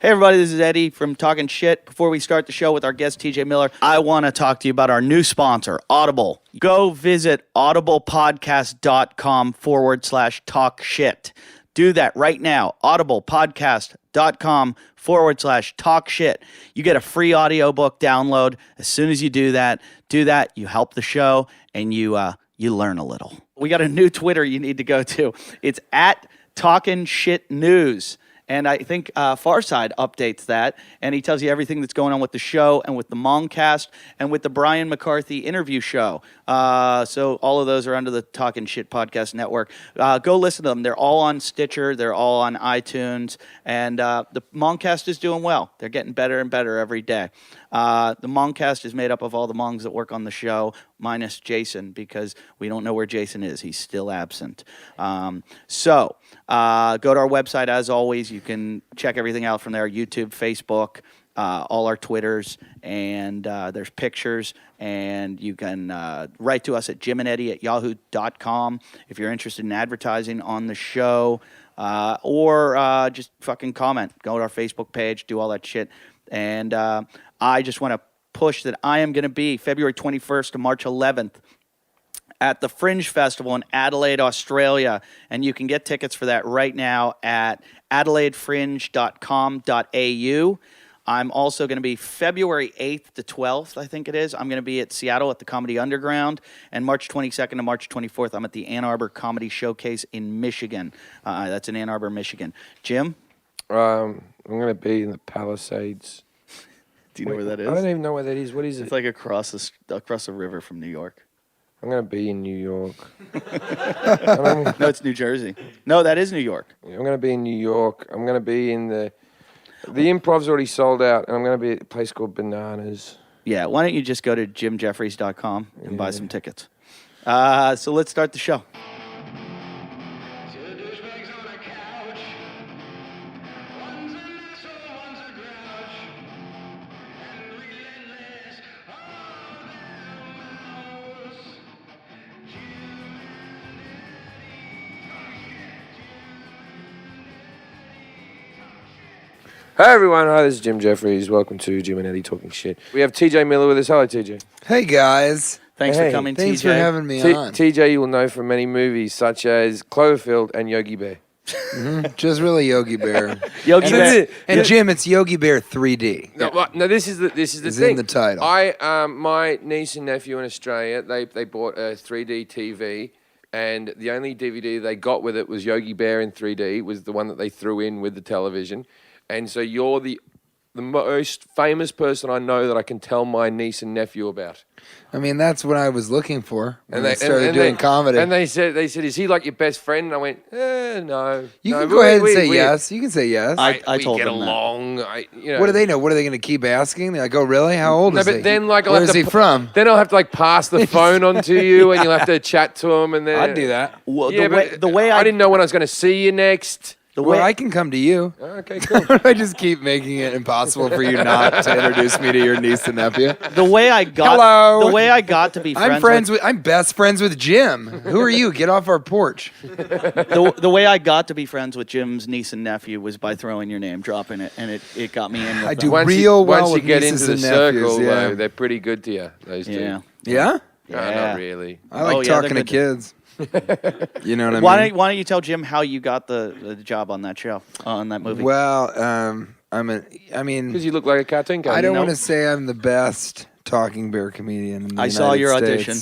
Hey everybody, this is Eddie from Talkin Shit. Before we start the show with our guest TJ Miller, I want to talk to you about our new sponsor, Audible. Go visit audiblepodcast.com/talk shit. Do that right now, audiblepodcast.com/talk shit. You get a free audiobook download. As soon as you do that, you help the show and you learn a little. We got a new Twitter you need to go to. It's at Talkin Shit News. And I think Farside updates that, and he tells you everything that's going on with the show and with the Mongcast and with the Brian McCarthy interview show. So all of those are under the Talkin Shit Podcast Network. Go listen to them. They're all on Stitcher. They're all on iTunes. And the Mongcast is doing well. They're getting better and better every day. The Mongcast is made up of all the Mongs that work on the show, minus Jason, because we don't know where Jason is. He's still absent. So go to our website, as always. You can check everything out from there, YouTube, Facebook, all our Twitters, and there's pictures. And you can write to us at jimandeddy@yahoo.com if you're interested in advertising on the show, or just fucking comment. Go to our Facebook page, do all that shit. And I just want to push that I am going to be February 21st to March 11th at the Fringe Festival in Adelaide, Australia. And you can get tickets for that right now at adelaidefringe.com.au. I'm also going to be February 8th to 12th, I think it is. I'm going to be at Seattle at the Comedy Underground. And March 22nd to March 24th, I'm at the Ann Arbor Comedy Showcase in Michigan. That's in Ann Arbor, Michigan. Jim? I'm going to be in the Palisades. Do you know where that is? I don't even know where that is. What is it? It's like across the river from New York. I'm going to be in New York. No, it's New Jersey. No, that is New York. I'm going to be in New York. I'm going to be in the Improv's already sold out, and I'm going to be at a place called Bananas. Yeah, why don't you just go to jimjeffries.com and buy some tickets. So let's start the show. Hi everyone, hi, this is Jim Jeffries. Welcome to Jim and Eddie Talking Shit. We have TJ Miller with us. Hello, TJ. Hey guys. Thanks for coming, Thanks TJ. for having me on. TJ you will know from many movies such as Cloverfield and Yogi Bear. Just really Yogi Bear. Yogi Bear. And Jim, it's Yogi Bear 3D. No, this is the It's thing. in the title. My niece and nephew in Australia, they bought a 3D TV, and the only DVD they got with it was Yogi Bear in 3D. Was the one that they threw in with the television. And so you're the most famous person I know that I can tell my niece and nephew about. I mean, that's what I was looking for when I started doing comedy. And they said, is he like your best friend? And I went, no. You can go ahead and say yes. You can say yes. I told them them that. along. What do they know? What are they going to keep asking? They're like, oh, really? How old is he? But then, like, where is he from? Then I'll have to pass the phone on to you, and you'll have to chat to him. And then I'd do that. Well, yeah, the way I didn't know when I was going to see you next. I can come to you. Okay, cool. I just keep making it impossible for you not to introduce me to your niece and nephew. The way I got to be friends I'm best friends with Jim. Who are you? Get off our porch. the way I got to be friends with Jim's niece and nephew was by throwing your name, dropping it, and it got me in with I them. do well once you with get nieces into the and nephews, circle, yeah. though, they're pretty good to you, those two. Yeah. Yeah? No, not really. I like talking to kids. You know what I mean? Why don't you tell Jim how you got the job on that show, on that movie? Well, Because you look like a cartoon character. I don't want to say I'm the best talking bear comedian in the I saw United your States, audition.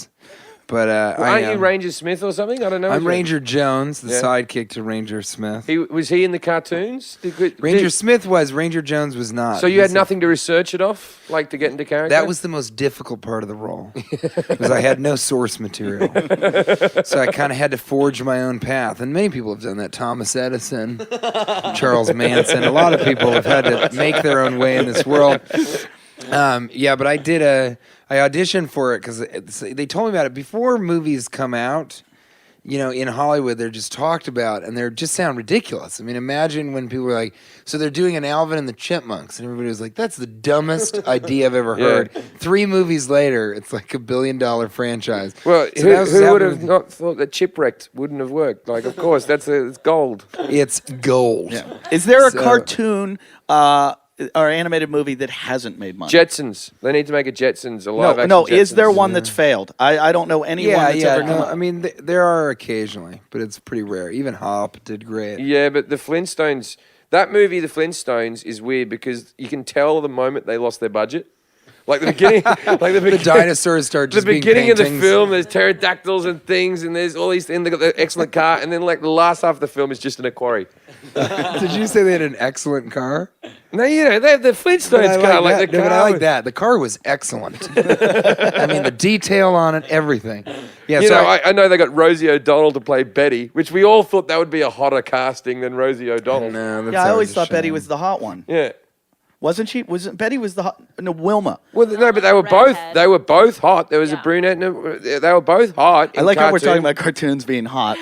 But aren't you Ranger Smith or something? I don't know. I'm Ranger Jones, the Yeah. sidekick to Ranger Smith. Was he in the cartoons? Ranger Smith was. Ranger Jones was not. So you had nothing to research it off, like to get into character? That was the most difficult part of the role, because I had no source material. So I kind of had to forge my own path. And many people have done that. Thomas Edison, Charles Manson. A lot of people have had to make their own way in this world. But I auditioned for it because they told me about it before movies come out. in Hollywood, they're just talked about and they just sound ridiculous. I mean, imagine when people were like, so they're doing an Alvin and the Chipmunks, and everybody was like, that's the dumbest idea I've ever heard. 3 movies later, it's like $1 billion franchise. Well, So who would have not thought that Chipwrecked wouldn't have worked? Like, of course, it's gold. It's gold. Yeah. Is there a cartoon or animated movie that hasn't made money? Jetsons. They need to make a Jetsons, a live action No, Jetsons. is there one that's failed? I don't know anyone that's ever come up. I mean, there are occasionally, but it's pretty rare. Even Hop did great. Yeah, but the Flintstones, that movie, The Flintstones, is weird because you can tell the moment they lost their budget. Like the beginning, the dinosaurs start just the being beginning of the paintings. film. There's pterodactyls and things, and there's all these things. They got the excellent car, and then like the last half of the film is just in a quarry. Did you say they had an excellent car? No, they have the Flintstones car, like the car. But I like that. The car was excellent. I mean, the detail on it, everything. Yeah, I know they got Rosie O'Donnell to play Betty, which we all thought that would be a hotter casting than Rosie O'Donnell. No, that's I always a thought Betty shame. was the hot one. Yeah. Wasn't she? Betty was the hot? No, Wilma. Well, no, but they were both. Redhead. They were both hot. There was a brunette, and they were both hot. I like how we're talking about cartoons being hot.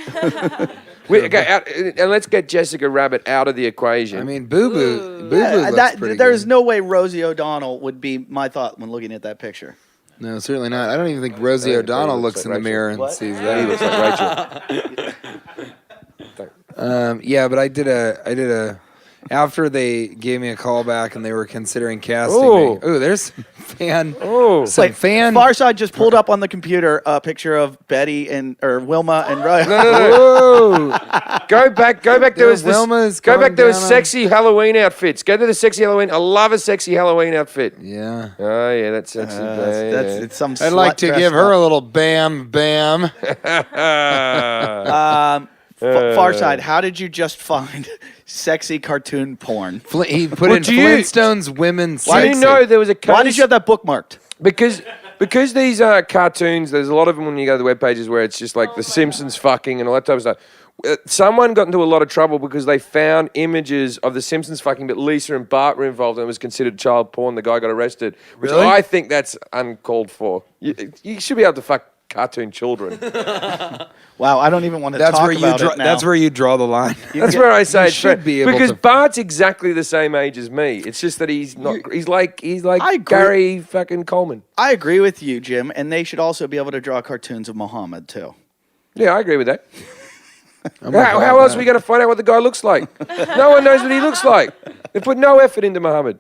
And let's get Jessica Rabbit out of the equation. I mean, Boo Boo looks pretty There's good. no way Rosie O'Donnell would be my thought when looking at that picture. No, certainly not. I don't even think Rosie O'Donnell looks in the mirror and sees he that. looks like Rachel. Yeah, but I did a. After they gave me a call back and they were considering casting Ooh. me. Oh, there's some fan. Oh, Some fan. Farside just pulled up on the computer a picture of Betty or Wilma and Roy. Whoa! Go back. There was this. Wilma's Go going back. There was down on- sexy Halloween outfits. Go to the sexy Halloween. I love a sexy Halloween outfit. Yeah. Oh yeah, that's sexy. It's some. I'd like to slut give dressed her up. a little bam bam. Farside, how did you just find sexy cartoon porn? He put Well, in do you- Flintstones women Do sexy. you know there was a case? Why did you have that bookmarked? Because these cartoons, there's a lot of them when you go to the web pages where it's just like The Simpsons fucking and all that type of stuff. Someone got into a lot of trouble because they found images of The Simpsons fucking, but Lisa and Bart were involved and it was considered child porn. The guy got arrested, which Really? I think that's uncalled for. You should be able to fuck cartoon children. Wow, I don't even want to That's talk where you about draw. it now. That's where you draw the line. That's where I say you it's should fair. be able because to- Bart's exactly the same age as me. It's just that he's not. He's like I agree. Gary fucking Coleman. I agree with you, Jim, and they should also be able to draw cartoons of Muhammad too. Yeah, I agree with that. I'm not How glad else that- are we going to find out what the guy looks like? No one knows what he looks like. They put no effort into Muhammad.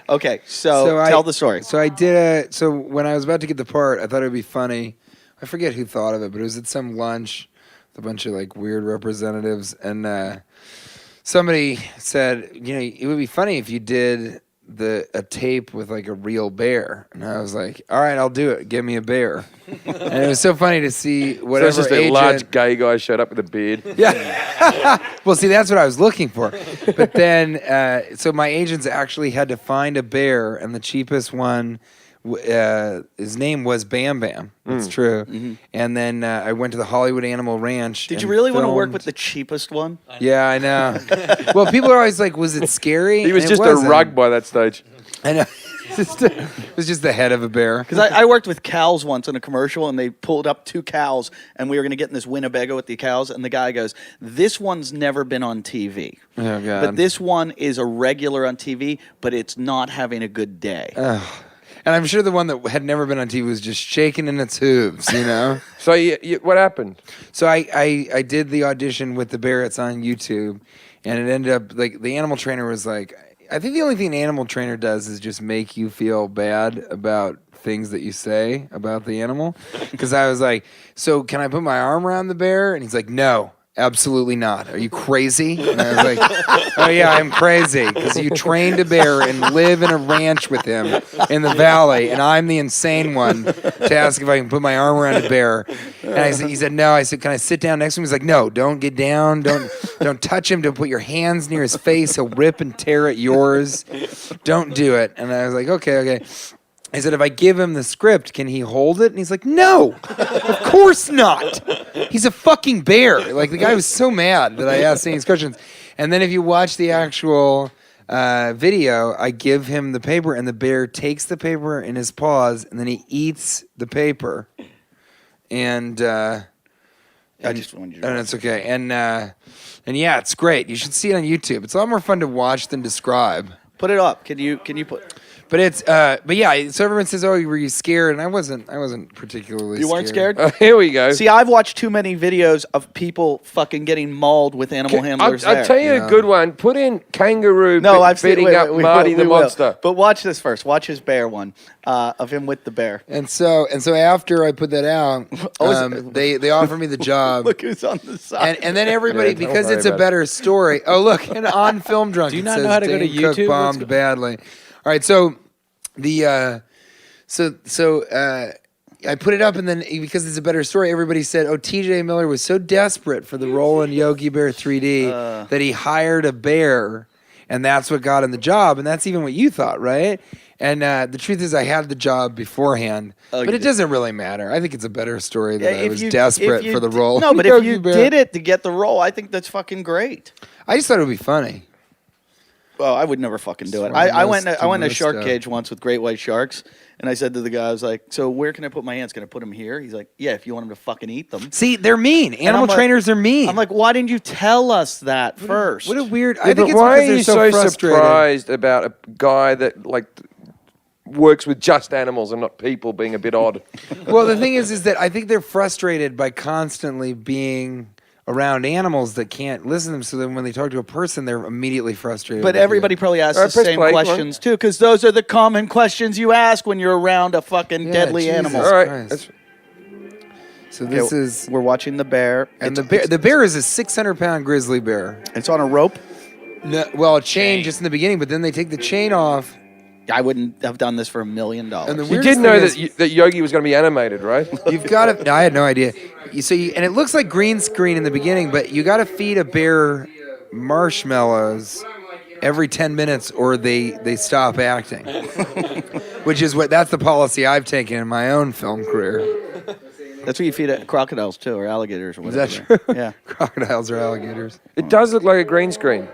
Okay, so tell the story. So I did. So when I was about to get the part, I thought it would be funny. I forget who thought of it, but it was at some lunch with a bunch of like weird representatives, and somebody said, it would be funny if you did a tape with like a real bear, and I was like, all right, I'll do it. Give me a bear. And it was so funny to see So whatever it's just a agent. large gay guy showed up with a beard. Yeah. Well, see, that's what I was looking for. But then, so my agents actually had to find a bear, and the cheapest one, his name was Bam Bam. It's true. Mm-hmm. And then I went to the Hollywood Animal Ranch. Did you and really want to work filmed- with the cheapest one? Yeah, I know. Well, people are always like, was it scary? He was And it just a wasn't. rug by that stage. I know. It was just the head of a bear. Because I worked with cows once in a commercial, and they pulled up 2 cows, and we were going to get in this Winnebago with the cows, and the guy goes, "This one's never been on TV, Oh, God. but this one is a regular on TV, but it's not having a good day." And I'm sure the one that had never been on TV was just shaking in its hooves, So what happened? So I did the audition with the bear. It's on YouTube, and it ended up like the animal trainer was like, I think the only thing an animal trainer does is just make you feel bad about things that you say about the animal. Because I was like, so can I put my arm around the bear? And he's like, no. Absolutely not. Are you crazy? And I was like, oh yeah, I'm crazy because you trained a bear and live in a ranch with him in the valley, and I'm the insane one to ask if I can put my arm around a bear. And he said no. I said, can I sit down next to him? He's like, no, don't get down. Don't touch him. Don't put your hands near his face. He'll rip and tear at yours. Don't do it. And I was like, okay. I said, if I give him the script, can he hold it? And he's like, no, of course not. He's a fucking bear. Like, the guy was so mad that I asked these questions. And then if you watch the actual video, I give him the paper, and the bear takes the paper in his paws, and then he eats the paper. and I just wanted you to and it's okay. And yeah, it's great. You should see it on YouTube. It's a lot more fun to watch than describe. put it up. Can you put? But it's but yeah. So everyone says, "Oh, were you scared?" And I wasn't particularly. You weren't scared? Here we go. See, I've watched too many videos of people fucking getting mauled with animal handlers. I'll tell you a good one. Put in Kangaroo I've seen, beating up Marty the Monster. But watch this first. Watch his bear one of him with the bear. And so after I put that out, they offer me the job. Look who's on the side. And then everybody, Yeah, don't because worry it's a about better story. Oh, look, and on Film Drunk, Do you it not says know how to go to Dane Cook YouTube? bombed badly. All right, so the I put it up, and then because it's a better story, everybody said, "Oh, T.J. Miller was so desperate for the role in Yogi Bear 3D that he hired a bear, and that's what got him the job." And that's even what you thought, right? And the truth is, I had the job beforehand, but it doesn't really matter. I think it's a better story that I was desperate for the role. No, but if Yogi you Bear. did it to get the role, I think that's fucking great. I just thought it would be funny. Well, I would never fucking do it. It's one of I the went most- I went to a most, shark cage once with great white sharks, and I said to the guy, I was like, "So where can I put my hands? Can I put them here?" He's like, "Yeah, if you want them to fucking eat them." See, they're mean. Animal I'm like- trainers are mean. I'm like, "Why didn't you tell us that first?" what a weird. Yeah, I think but it's why because are you they're so frustrated. surprised about a guy that works with just animals and not people being a bit odd? Well, the thing is that I think they're frustrated by constantly being around animals that can't listen to them. So then when they talk to a person, they're immediately frustrated. But with everybody you. probably asks All right, the press same play, come on. questions too, because those are the common questions you ask when you're around a fucking Yeah, deadly Jesus animal. All right. Christ. So this is, We're watching the bear, and the bear is a 600-pound grizzly bear. It's on a rope. No, well, a chain just in the beginning, but then they take the chain off. I wouldn't have done this for $1 million. And the You weirdest did know thing is- that Yogi was going to be animated, right? You've got to. I had no idea. And it looks like green screen in the beginning, but you got to feed a bear marshmallows every 10 minutes, or they stop acting. That's the policy I've taken in my own film career. That's what you feed crocodiles too, or alligators, or Is whatever. that true? Yeah. Crocodiles or alligators. It does look like a green screen.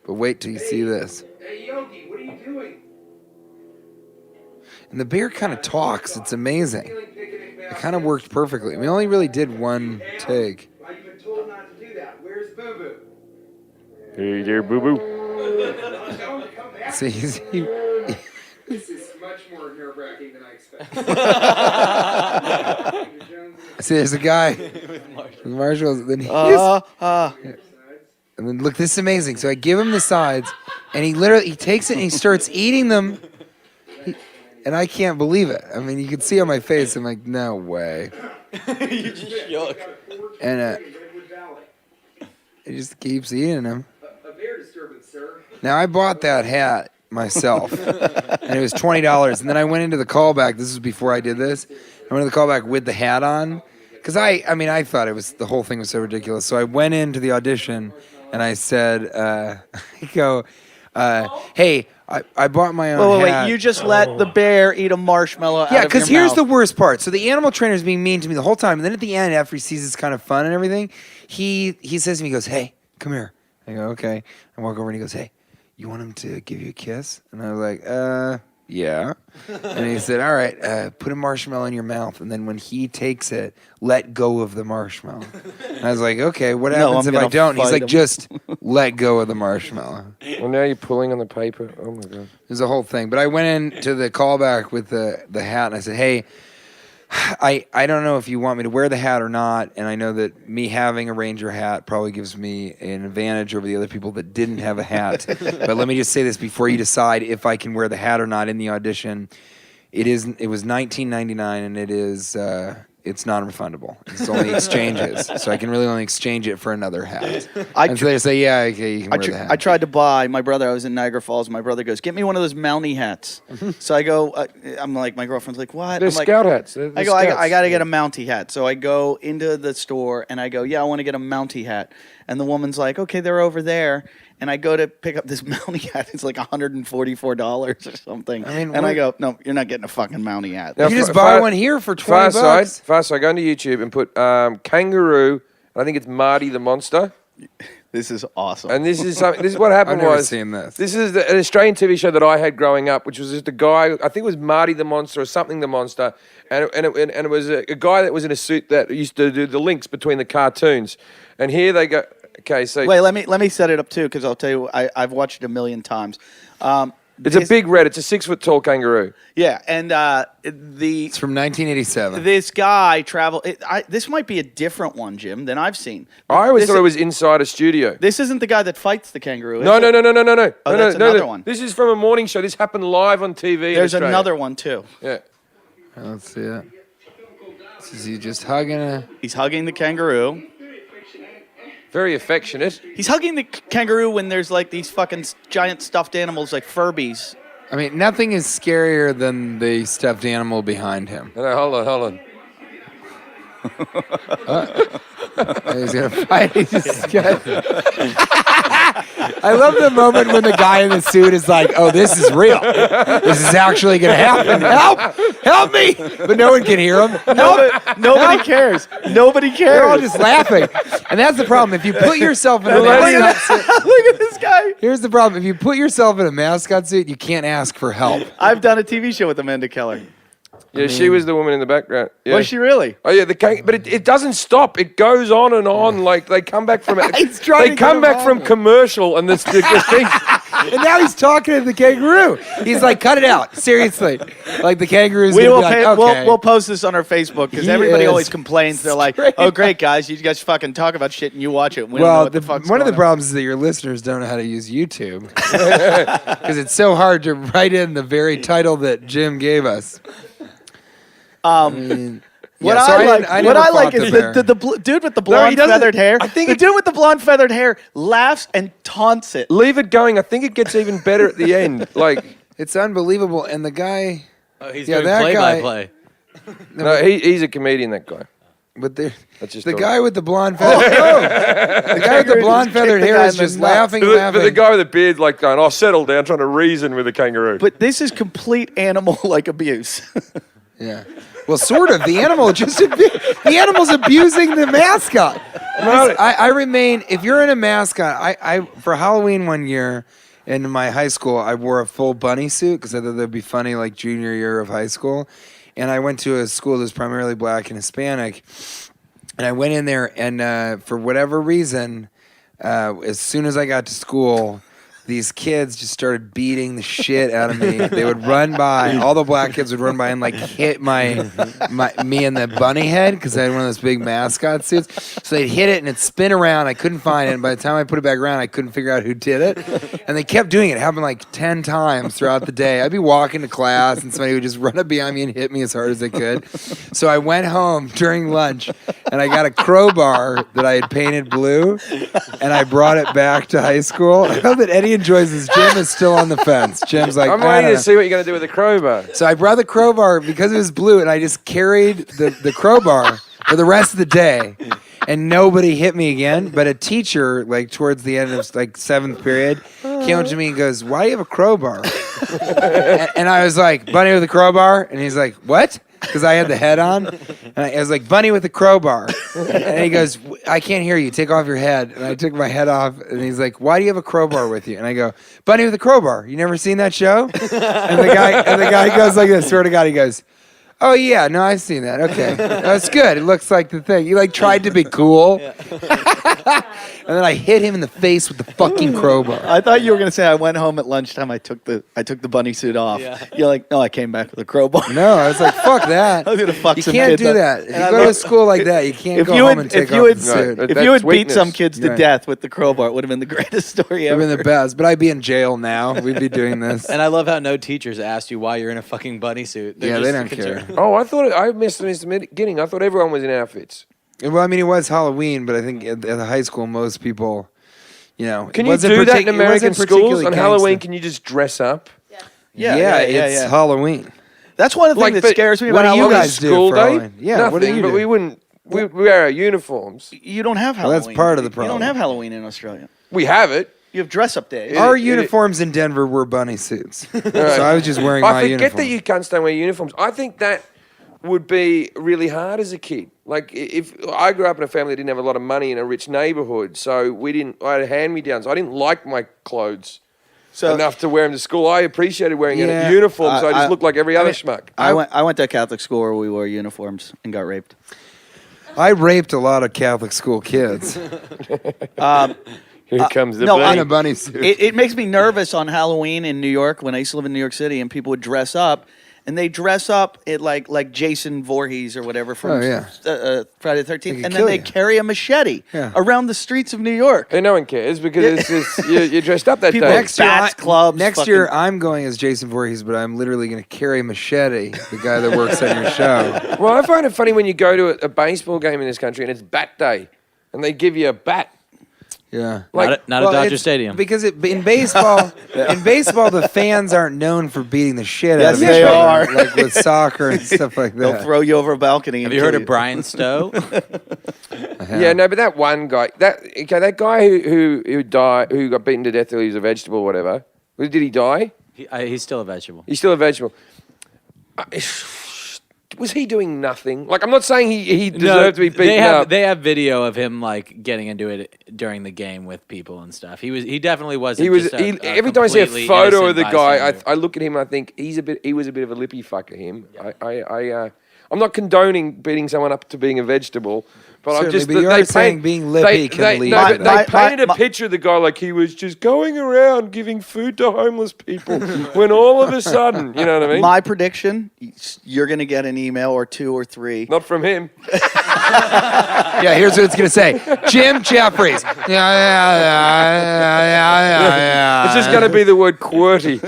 But wait till you see this. Hey, Yogi, what are you doing? And the bear kind of talks. It's amazing. It kind of worked perfectly. We only really did one take. You've been told not to do that. Where's Boo Boo? Hey there, boo boo. See, This is much more nerve-wracking than I expected. see, there's a guy with marshmallows. Then and then look, this is amazing. So I give him the sides, and he takes it and he starts eating them. And I can't believe it. I mean, you can see on my face. I'm like, no way. You just shook. And he just keeps eating them. A bear disturbance, sir. Now I bought that hat myself, and it was $20. And then I went into the callback. This was before I did this. I went to the callback with the hat on, because I thought the whole thing was so ridiculous. So I went into the audition, and I said, hey, I bought my own hat. Wait, you just let the bear eat a marshmallow out Yeah, of your because here's mouth. the worst part. So the animal trainer is being mean to me the whole time, and then at the end, after he sees it's kind of fun and everything, he says to me, he goes, "Hey, come here." I go, "Okay." I walk over and he goes, "Hey, you want him to give you a kiss?" And I was like, yeah. And he said, "All right, put a marshmallow in your mouth, and then when he takes it, let go of the marshmallow." And I was like, "Okay, what happens I'm if I gonna don't?" He's fight like, him. "Just let go of the marshmallow." Well, now you're pulling on the paper. Oh, my God. There's a whole thing. But I went into the callback with the hat, and I said, "Hey, I don't know if you want me to wear the hat or not, and I know that me having a ranger hat probably gives me an advantage over the other people that didn't have a hat. But let me just say this before you decide if I can wear the hat or not in the audition. It was $19.99, and it's non-refundable. It's only exchanges, so I can really only exchange it for another hat." And so they say, "Yeah, okay, you can wear the hat." I tried to buy my brother. I was in Niagara Falls. My brother goes, "Get me one of those Mountie hats." So I go. I'm like, my girlfriend's like, "What?" They're I'm like, scout hats. They're I go. I scouts. got to get a Mountie hat. So I go into the store and I go, "Yeah, I want to get a Mountie hat." And the woman's like, "Okay, they're over there." And I go to pick up this Mountie hat. It's like $144 or something. I mean, and I go, "No, you're not getting a fucking Mountie hat." Now, You just Fa- buy Fa- one here for Far $20. side. Go onto YouTube and put Kangaroo. I think it's Marty the Monster. This is awesome. And this is something. This is what happened. I've never was seen this. This is an Australian TV show that I had growing up, which was just a guy. I think it was Marty the Monster or something the Monster, and it was a guy that was in a suit that used to do the links between the cartoons. And here they go. Okay, so wait, let me set it up too, because I'll tell you, I've watched it a million times. it's a big red. It's a 6-foot tall kangaroo. Yeah, and It's from 1987. this guy this might be a different one, Jim, than I've seen. I always thought it was inside a studio. This isn't the guy that fights the kangaroo. Is No. it? Oh, that's another one. This is from a morning show. This happened live on TV. There's in Australia. another one too. Yeah. Let's see it. Is he just hugging He's hugging the kangaroo. Very affectionate. He's hugging the kangaroo when there's like these fucking giant stuffed animals like Furbies. I mean, nothing is scarier than the stuffed animal behind him. No, hold on. He's gonna fight. I love the moment when the guy in the suit is like, "Oh, this is real. This is actually gonna happen. Help me!" But no one can hear him. Nobody cares. Nobody cares. They're all just laughing, and that's the problem. If you put yourself in a mascot suit, Look at this guy. here's the problem. If you put yourself in a mascot suit, you can't ask for help. I've done a TV show with Amanda Keller. Yeah, she was the woman in the background. Yeah. Was she really? Oh yeah, but it doesn't stop. It goes on and on. Like they come back from He's trying to they get come him back off from it. commercial and the thing. And now he's talking to the kangaroo. He's like, "Cut it out, seriously." Like the kangaroo's We gonna will be like, pay, "Okay." we'll post this on our Facebook because He everybody is always complains. They're like, straight "Oh, great guys, you guys fucking talk about shit and you watch it." We don't know Well, what the fuck's one of the going on." problems is that your listeners don't know how to use YouTube because it's so hard to write in the very title that Jim gave us. What Yeah, so I I like, didn't- I what never I like fought is the bear. the dude with the blonde doesn't. feathered hair. I think the it- dude with the blonde feathered hair laughs and taunts it. Leave it going. I think it gets even better at the end. Like It's unbelievable, and the guy, Oh, he's Yeah, doing that guy- play-by-play. no, he's a comedian. That guy. but the That's just the all guy with the blonde feathered, the guy with the blonde feathered kicked the hair guy is in the just nuts. laughing, But the guy with the beard, like going, "Oh, settle down," trying to reason with a kangaroo. But this is complete animal like abuse. Yeah. Well, sort of. The animal the animal's abusing the mascot. I remain. If you're in a mascot, I for Halloween one year in my high school, I wore a full bunny suit because I thought that'd be funny, like junior year of high school. And I went to a school that was primarily black and Hispanic, and I went in there, and for whatever reason, as soon as I got to school, these kids just started beating the shit out of me. They would run by. All the black kids would run by and like hit me in the bunny head because I had one of those big mascot suits. So they'd hit it and it'd spin around. I couldn't find it. And by the time I put it back around, I couldn't figure out who did it. And they kept doing it. It happened like 10 times throughout the day. I'd be walking to class and somebody would just run up behind me and hit me as hard as they could. So I went home during lunch and I got a crowbar that I had painted blue and I brought it back to high school. I hope that Eddie enjoys this. Jim is still on the fence. Jim's like, I'm I waiting don't to know. see what you're going to do with the crowbar. So I brought the crowbar because it was blue, and I just carried the crowbar for the rest of the day, and nobody hit me again. But a teacher, like towards the end of like 7th period, came up to me and goes, "Why do you have a crowbar?" and I was like, "Bunny with a crowbar," and he's like, "What?" Because I had the head on, and I was like, "Bunny with a crowbar," and he goes, "I can't hear you. Take off your head." And I took my head off, and he's like, "Why do you have a crowbar with you?" And I go, "Bunny with a crowbar. You never seen that show?" And the guy goes like this. Swear to God, he goes, "Oh yeah, no, I've seen that. Okay, that's good. It looks like the thing." He like tried to be cool, and then I hit him in the face with the fucking crowbar. I thought you were gonna say I went home at lunchtime. I took the bunny suit off. Yeah. You're like, no, I came back with a crowbar. No, I was like, "Fuck that." I was gonna fuck You some can't kids do up. that. If you And I go to love- school like that, you can't If go you home had, and take if you off had, the suit. Right. if you had That's beat weakness. some kids to Right. death with the crowbar, it would have been the greatest story I've ever. been the best, but I'd be in jail now. We'd be doing this. And I love how no teachers asked you why you're in a fucking bunny suit. They're Yeah, they just don't care. concerned. Oh, I missed the beginning. I thought everyone was in outfits. Well, I mean, it was Halloween, but I think at the high school, most people, you know, Can it you wasn't do that partic- in it wasn't American schools particularly on Halloween? gangster. Can you just dress up? Yeah, it's Halloween. That's one of the Like, things that but scares me what about do you Halloween. guys do School for day? Halloween? Yeah, Nothing, what do you but do? we wouldn't. We wear our uniforms. You don't have Well, Halloween. that's part of the You problem. don't have Halloween in Australia. We have it. You have dress up days. Our uniforms in Denver were bunny suits, so I was just wearing my I forget uniform. that you cunts don't wear uniforms. I think that would be really hard as a kid. Like if I grew up in a family that didn't have a lot of money in a rich neighborhood, so I had hand-me-downs. I didn't like my clothes enough to wear them to school. I appreciated wearing a uniform, so I just looked like every other schmuck. I went to a Catholic school where we wore uniforms and got raped. I raped a lot of Catholic school kids. Here comes the In bunny. a bunny suit. It makes me nervous on Halloween in New York when I used to live in New York City and people would dress up. And they dress up like Jason Voorhees or whatever from Friday the 13th. And then they carry a machete around the streets of New York. And no one cares because it's just, you're dressed up that People day. Next year, I'm going as Jason Voorhees, but I'm literally going to carry a machete, the guy that works on your show. Well, I find it funny when you go to a baseball game in this country and it's bat day and they give you a bat. Yeah, Like, not a Dodger Stadium. Because in baseball, the fans aren't known for beating the shit out of Yes, they each other, are. like with soccer and stuff like that. They'll throw you over a balcony. Have you heard of Brian Stowe? yeah, no, but that one guy, that guy who died, who got beaten to death till he was a vegetable or whatever. Did he die? He's still a vegetable. He's still a vegetable. Was he doing nothing? Like, I'm not saying he deserved to be beaten up. They have video of him like getting into it during the game with people and stuff. He definitely wasn't. Every time I see a completely photo of the innocent guy, bystander. I look at him and I think he was a bit of a lippy fucker. Him. I'm not condoning beating someone up to being a vegetable, but I'm Certainly, just but you are saying being lippy can lead to they that. painted a picture of the guy like he was just going around giving food to homeless people when all of a sudden, you know what I mean? My prediction, you're going to get an email or 2 or 3. Not from him. Yeah, here's what it's going to say. Jim Jeffries. Yeah. It's just going to be the word QWERTY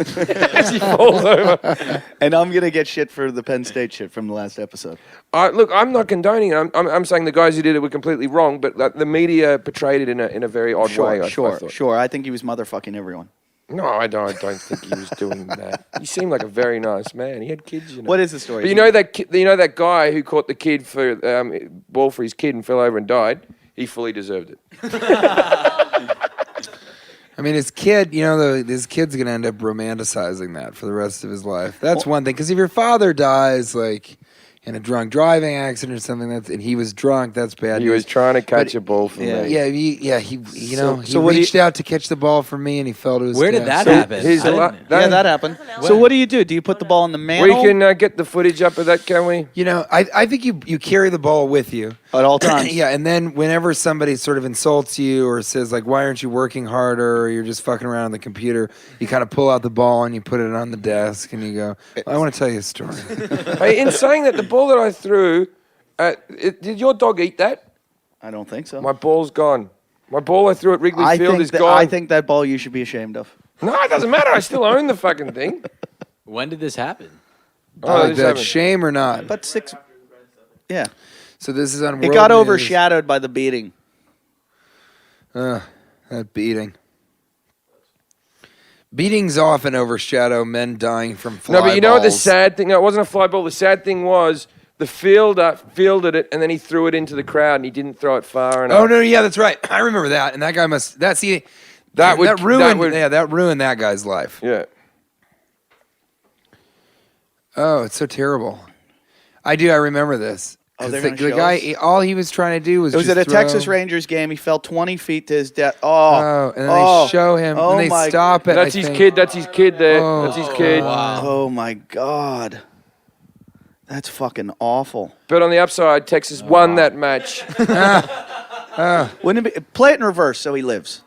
as he falls over. And I'm going to get shit for the Penn State shit from the last episode. Look, I'm not condoning it. I'm saying the guys who did it were completely wrong, but the media portrayed it in a very odd way. I thought. I think he was motherfucking everyone. No, I don't think he was doing that. He seemed like a very nice man. He had kids, you know. What is the story? But you know that guy who caught the kid for ball for his kid and fell over and died. He fully deserved it. I mean, his kid, his kid's going to end up romanticizing that for the rest of his life. That's one thing. Because if your father dies, like, in a drunk driving accident or something, and he was drunk, that's bad. He was trying to catch a ball from me. He reached out to catch the ball from me, and he fell to his Where death. did that happen? that happened. So what do? Do you put the ball in the mantle? We can get the footage up of that, can we? I think you carry the ball with you. At all times. Yeah, and then whenever somebody sort of insults you or says, like, why aren't you working harder, or you're just fucking around on the computer, you kind of pull out the ball and you put it on the desk and you go, I want to tell you a story. Hey, in saying that, the ball that I threw, did your dog eat that? I don't think so. My ball's gone. My ball I threw at Wrigley Field is gone. I think that ball you should be ashamed of. No, it doesn't matter. I still own the fucking thing. When did this happen? Like that, shame or not? But 6... Yeah. So this is on It World got News. overshadowed by the beating. That beating. Beatings often overshadow men dying from fly No, but you know what the balls. sad thing? No, it wasn't a fly ball. The sad thing was the fielder fielded it and then he threw it into the crowd and he didn't throw it far enough. Oh no, yeah, that's right. I remember that, and that guy must. That ruined that guy's life. Yeah. Oh, it's so terrible. I remember this. Oh, they're the gonna show guy, us? all he was trying to do was. It was just at a throw. Texas Rangers game. He fell 20 feet to his death. Oh, and then they show him, and they stop it. That's his kid. That's his kid there. That's his kid. Wow. Oh my God. That's fucking awful. But on the upside, Texas won that match. Wouldn't it be, play it in reverse so he lives.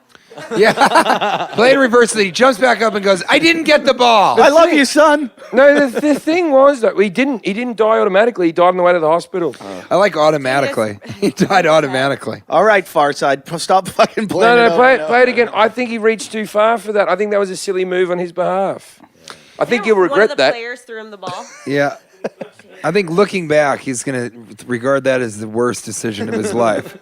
Yeah, play in reverse, so that he jumps back up and goes, "I didn't get the ball." I love you, son. No, the thing was that he didn't die automatically. He died on the way to the hospital. I like automatically. He died automatically. All right, Farside, stop fucking playing. No, play it again. I think he reached too far for that. I think that was a silly move on his behalf. I think he'll regret One of the that. players threw him the ball. Yeah. I think looking back, he's going to regard that as the worst decision of his life.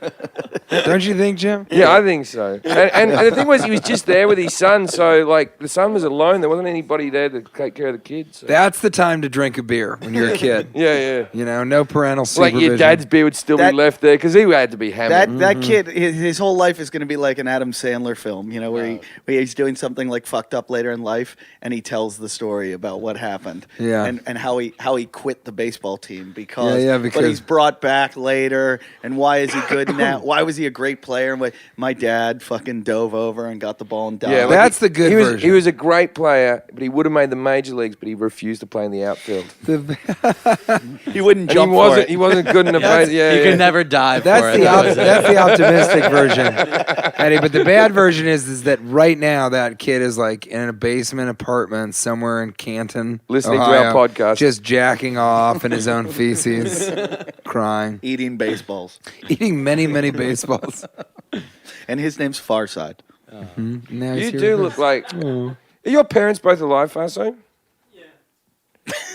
Don't you think, Jim? Yeah, I think so. And the thing was, he was just there with his son, so like the son was alone. There wasn't anybody there to take care of the kids. So. That's the time to drink a beer when you're a kid. Yeah. No parental supervision. Like your dad's beer would still be left there because he had to be hammered. That kid, his whole life is going to be like an Adam Sandler film, where he's doing something like fucked up later in life, and he tells the story about what happened. Yeah. And how he quit the baseball baseball team because, Yeah, but because- he's brought back later. And why is he good now? Why was he a great player? And my dad fucking dove over and got the ball and died. Yeah, That's the good version. He was a great player, but he would have made the major leagues, but he refused to play in the outfield. He wouldn't And jump for it. He wasn't good enough. You could never dive That's for the it. that's the optimistic version, Eddie. But the bad version is that right now that kid is like in a basement apartment somewhere in Canton, Listening to Ohio, our podcast. just jacking off in his own feces, crying, Eating baseballs. eating many baseballs. And his name's Farside. Now he's You here do with look us. like. Are your parents both alive, Farside?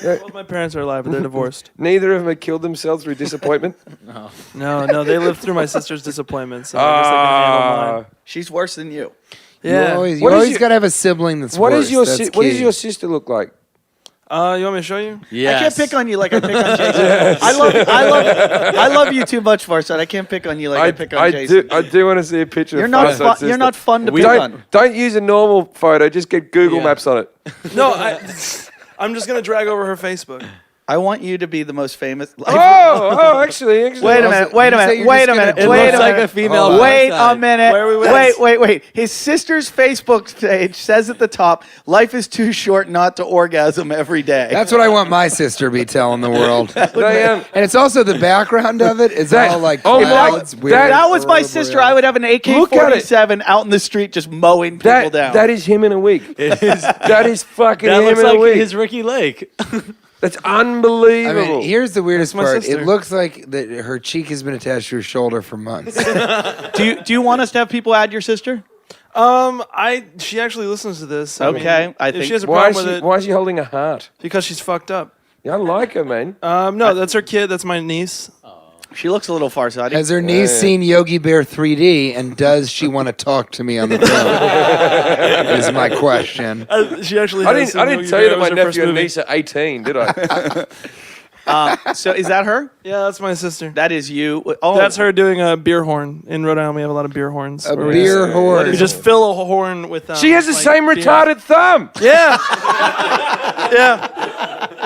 Both my parents are alive, but they're divorced. Neither of them have killed themselves through disappointment. No, they lived through my sister's disappointment, so I guess they can handle mine. She's worse than you. Yeah. You What is always your- got to have a sibling that's What worse. is your That's What does key. your sister look like? You want me to show you? Yes. I can't pick on you like I pick on Jason. I love you too much, Farside. I can't pick on you like I pick on Jason. I do want to see a picture. You're of not Farside's fun. sister. You're not fun to pick on. Don't use a normal photo. Just get Google Maps on it. No, I'm just gonna drag over her Facebook. I want you to be the most famous. Actually. Wait a minute. Wait a You say minute. you're Wait just a minute. gonna- Wait looks a like minute. a female Hold on. Wait a Farside. minute. Where are we with? Wait. His sister's Facebook page says at the top, "Life is too short not to orgasm every day." That's what I want my sister to be telling the world. They, And it's also the background of it is all like oh, clouds, that- weird that was my aurora sister. I would have an AK-47 out in the street just mowing people down. That is him in a wig. That is fucking That him looks in a like wig. his Ricky Lake. That's I unbelievable. mean, here's the weirdest That's my part. sister. It looks like that her cheek has been attached to her shoulder for months. do you want us to have people add your sister? She actually listens to this. Okay, I if think- she has a why problem with it, is she holding a heart? because she's fucked up. Yeah, I like her, man. No, that's her kid. That's my niece. She looks a little Farside. Has her niece seen Yogi Bear 3D, and does she want to talk to me on the phone? Is my question. She actually. I has didn't some Yogi tell you Bear. that my It was her first nephew and movie. niece are 18, did I? So is that her? Yeah, that's my sister. That is you. Oh, That's her doing a beer horn. In Rhode Island, we have a lot of beer horns. A where we beer just- horn. We just fill a horn with. She has the like, same beer. retarded thumb. Yeah. Yeah.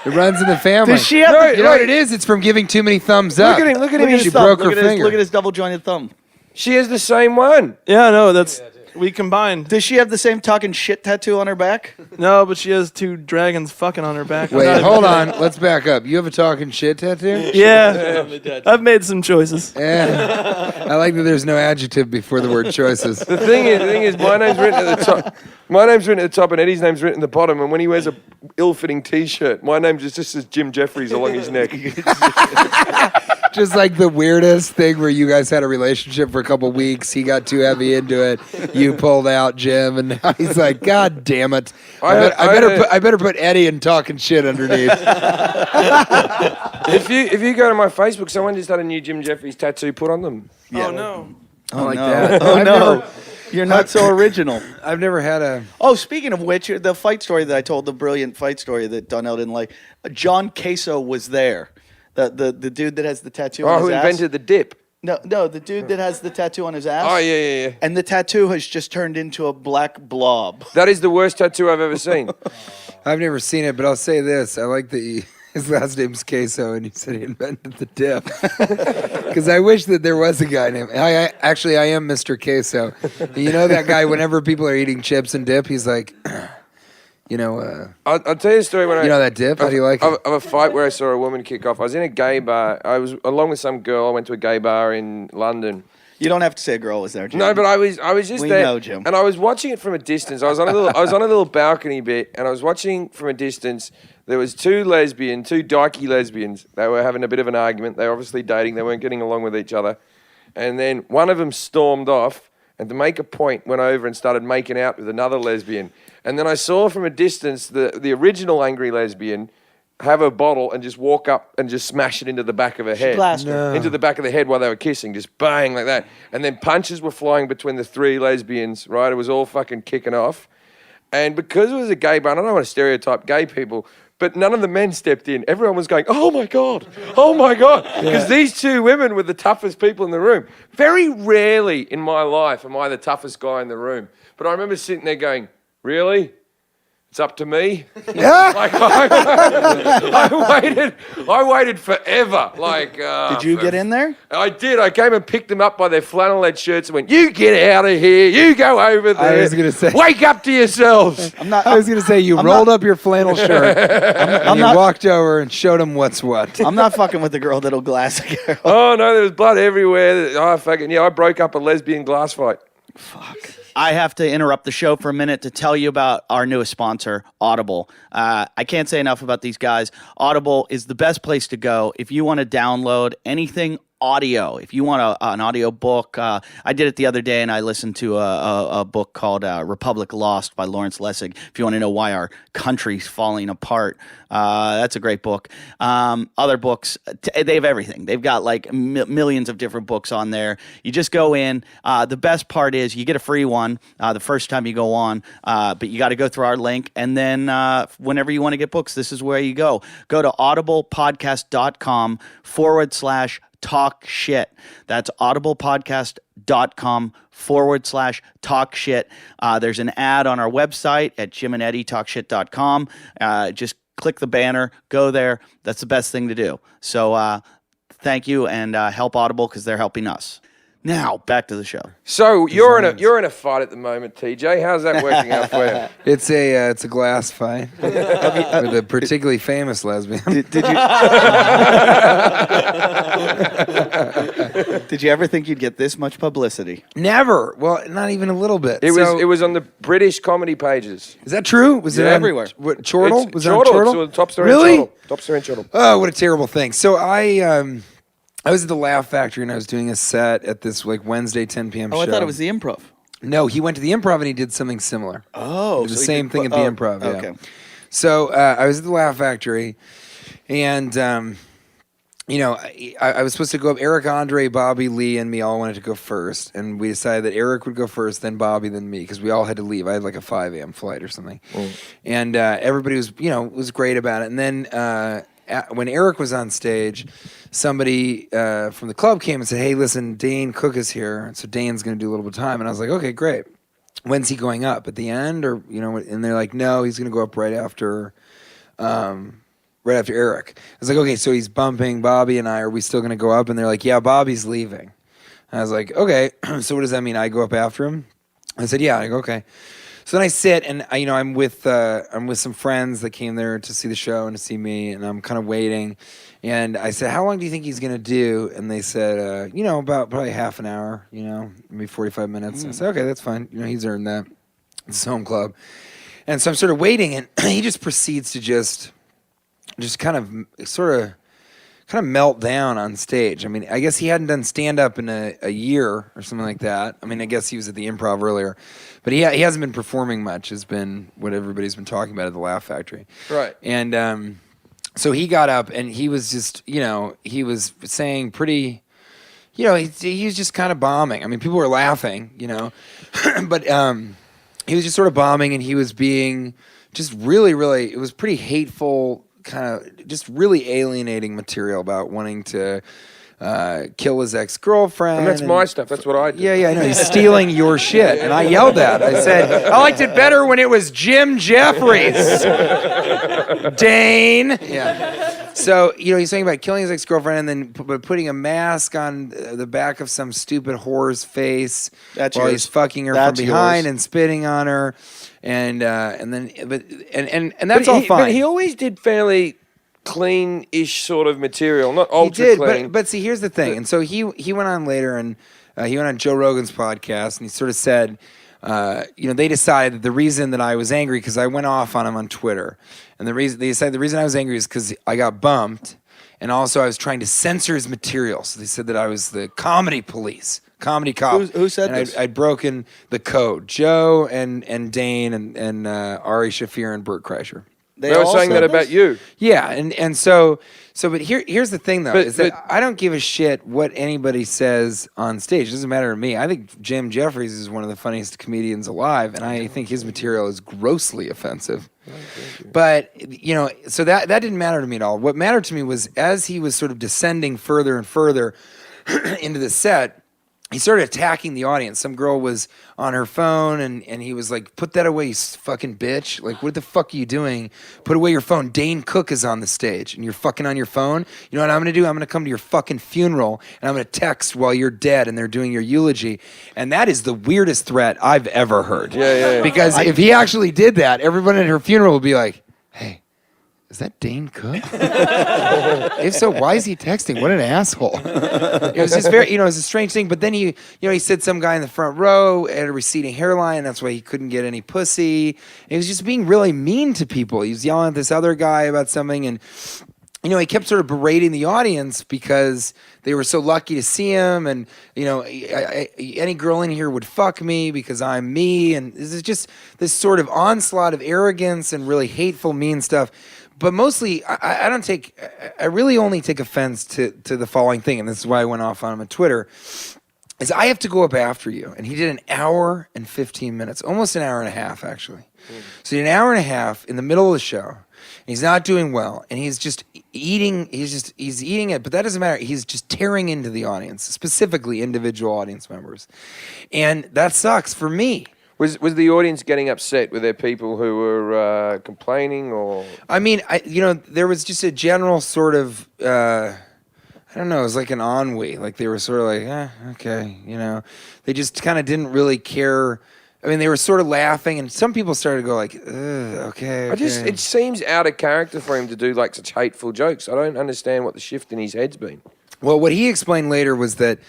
It runs in the family. Does she have? No, the, You know what it is? It's from giving too many thumbs up. Look at him. Look at look him. at She his thumb. broke Look her at his, finger. look at his double jointed thumb. She has the same one. Yeah. No, that's we combined. Does she have the same talking shit tattoo on her back? No, but she has two dragons fucking on her back. Wait, hold on. Let's back up. You have a talking shit tattoo? Yeah. I've made some choices. Yeah. I like that there's no adjective before the word choices. The thing is, my name's written at the top. My name's written at the top, and Eddie's name's written at the bottom. And when he wears a ill-fitting T-shirt, my name just says Jim Jeffries along his neck. Just like the weirdest thing where you guys had a relationship for a couple weeks. He got too heavy into it. You pulled out Jim, and now he's like, God damn it! I better put Eddie and talking shit underneath. If you go to my Facebook, someone just had a new Jim Jeffries tattoo put on them. Oh no. I like no. that. Oh I've no. never- You're not so original. I've never had a. Oh, speaking of which, the fight story that I told, the brilliant fight story that Donnell didn't like, John Queso was there. The dude that has the tattoo on Oh, his who ass. invented the dip? No, the dude that has the tattoo on his ass. Oh, yeah. And the tattoo has just turned into a black blob. That is the worst tattoo I've ever seen. I've never seen it, but I'll say this: I like that his last name's Queso, and he said he invented the dip. Because I wish that there was a guy named. I am Mr. Queso. And you know that guy? Whenever people are eating chips and dip, he's like, I'll tell you a story when I. you know that dip? How do you like it? Of a fight where I saw a woman kick off. I was in a gay bar. I was along with some girl. I went to a gay bar in London. You don't have to say a girl was there, Jim. No, but I was just We there, know, Jim. and I was watching it from a distance. I was on a little balcony bit, and I was watching from a distance. There was two dykey lesbians. They were having a bit of an argument. They were obviously dating. They weren't getting along with each other. And then one of them stormed off, and to make a point, went over and started making out with another lesbian. And then I saw from a distance the original angry lesbian have a bottle and just walk up and just smash it into the back of her head. blasted her. Into the back of the head while they were kissing, just bang like that. And then punches were flying between the three lesbians, right? It was all fucking kicking off. And because it was a gay bar, and I don't want to stereotype gay people, but none of the men stepped in. Everyone was going, oh my God, because these two women were the toughest people in the room. Very rarely in my life am I the toughest guy in the room. But I remember sitting there going, really? it's up to me. Yeah. Like I waited forever. Like, Did you get in there? I did. I came and picked them up by their flannelette shirts and went, "You get out of here. You go over there. I was gonna say, wake up to yourselves." I was gonna say you rolled up your flannel shirt and you walked over and showed him what's what. I'm not fucking with the girl that'll glass a girl. Oh no, there was blood everywhere. Oh fucking yeah! I broke up a lesbian glass fight. I have to interrupt the show for a minute to tell you about our newest sponsor, Audible. I can't say enough about these guys. Audible is the best place to go if you want to download anything audio. If you want an audio book, I did it the other day, and I listened to a book called Republic Lost by Lawrence Lessig. If you want to know why our country's falling apart, that's a great book. Other books, they have everything. They've got like millions of different books on there. You just go in. The best part is you get a free one the first time you go on, but you got to go through our link, and then whenever you want to get books, this is where you go. Go to audiblepodcast.com/talk shit. That's audiblepodcast.com/talk shit. There's an ad on our website at jimandeddietalkshit.com. Just click the banner, go there. That's the best thing to do. So thank you, and help Audible because they're helping us. Now back to the show. So you're in a fight at the moment, TJ. How's that working out for you? It's a glass fight with a particularly famous lesbian. Did you ever think you'd get this much publicity? Never. Well, not even a little bit. It was on the British comedy pages. Is that true? Was it on, everywhere? What, Chortle? It's Was it on Chortle. Chortle? It's top story Really? in Chortle. Top story in Chortle. Oh, what a terrible thing. So I was at the Laugh Factory and I was doing a set at this like Wednesday 10 p.m. Oh, show. I thought it was the Improv. No, he went to the Improv and he did something similar. Oh, He did the same thing at the Improv. Yeah. Okay. So I was at the Laugh Factory, and I was supposed to go up. Eric, Andre, Bobby, Lee, and me all wanted to go first, and we decided that Eric would go first, then Bobby, then me, because we all had to leave. I had like a 5 a.m. flight or something, and everybody was great about it. And then when Eric was on stage, somebody from the club came and said, "Hey, listen, Dane Cook is here, so Dane's going to do a little bit of time." And I was like, "Okay, great. When's he going up? At the end, or And they're like, "No, he's going to go up right after Eric." I was like, "Okay, so he's bumping Bobby and I. Are we still going to go up?" And they're like, "Yeah, Bobby's leaving." And I was like, "Okay, so what does that mean? I go up after him?" I said, "Yeah." I go, "Okay." So then I sit and I'm with some friends that came there to see the show and to see me, and I'm kind of waiting. And I said, "How long do you think he's going to do?" And they said, about probably half an hour, maybe 45 minutes. I said, "Okay, that's fine. He's earned that. It's his home club." And so I'm sort of waiting, and he just proceeds to just kind of melt down on stage. I mean, I guess he hadn't done stand-up in a year or something like that. I mean, I guess he was at the Improv earlier. But he hasn't been performing much, has been what everybody's been talking about at the Laugh Factory. Right. And so he got up, and he was just, he was saying pretty, he was just kind of bombing. I mean, people were laughing, but he was just sort of bombing, and he was being just really, really, it was pretty hateful, kind of just really alienating material about wanting to kill his ex-girlfriend. And that's my stuff. That's what I do. Yeah, I know. He's stealing your shit. And I yelled at. I said, "I liked it better when it was Jim Jeffries." Dane. Yeah. So, he's saying about killing his ex-girlfriend and then putting a mask on the back of some stupid whore's face while he's fucking her from behind and spitting on her. And that's all fine. But he always did fairly clean-ish sort of material, not ultra he did, clean. But see, here's the thing. And so he went on later, and he went on Joe Rogan's podcast, and he sort of said, they decided that the reason that I was angry because I went off on him on Twitter, and the reason I was angry is because I got bumped, and also I was trying to censor his material. So they said that I was the comedy police. Comedy cop. Who said and this? I'd broken the code. Joe and Dane and Ari Shaffir and Burt Kreischer. They were saying that about you. Yeah, and so but here's the thing though, is that I don't give a shit what anybody says on stage. It doesn't matter to me. I think Jim Jeffries is one of the funniest comedians alive, and I think his material is grossly offensive. But so that didn't matter to me at all. What mattered to me was as he was sort of descending further and further into the set, he started attacking the audience. Some girl was on her phone, and he was like, "Put that away, you fucking bitch! Like, what the fuck are you doing? Put away your phone. Dane Cook is on the stage, and you're fucking on your phone. You know what I'm gonna do? I'm gonna come to your fucking funeral, and I'm gonna text while you're dead, and they're doing your eulogy." And that is the weirdest threat I've ever heard. Yeah. Because if he actually did that, everyone at her funeral would be like, "Hey, is that Dane Cook? If so, why is he texting? What an asshole." It was just very, it was a strange thing. But then he said some guy in the front row had a receding hairline. That's why he couldn't get any pussy. He was just being really mean to people. He was yelling at this other guy about something. And, he kept sort of berating the audience because they were so lucky to see him. And, any girl in here would fuck me because I'm me. And this is just this sort of onslaught of arrogance and really hateful, mean stuff. But mostly, I really only take offense to the following thing, and this is why I went off on him on Twitter, is I have to go up after you. And he did an hour and 15 minutes, almost an hour and a half, actually. So he did an hour and a half in the middle of the show. And he's not doing well, and he's just eating, he's eating it, but that doesn't matter. He's just tearing into the audience, specifically individual audience members. And that sucks for me. Was the audience getting upset? Were there people who were complaining, or? I mean, there was just a general sort of, I don't know, it was like an ennui. Like they were sort of like, okay, They just kind of didn't really care. I mean, they were sort of laughing, and some people started to go like, okay. It seems out of character for him to do like such hateful jokes. I don't understand what the shift in his head's been. Well, what he explained later was that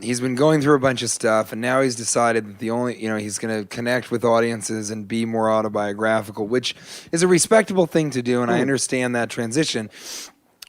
he's been going through a bunch of stuff, and now he's decided that the only, he's going to connect with audiences and be more autobiographical, which is a respectable thing to do, and I understand that transition.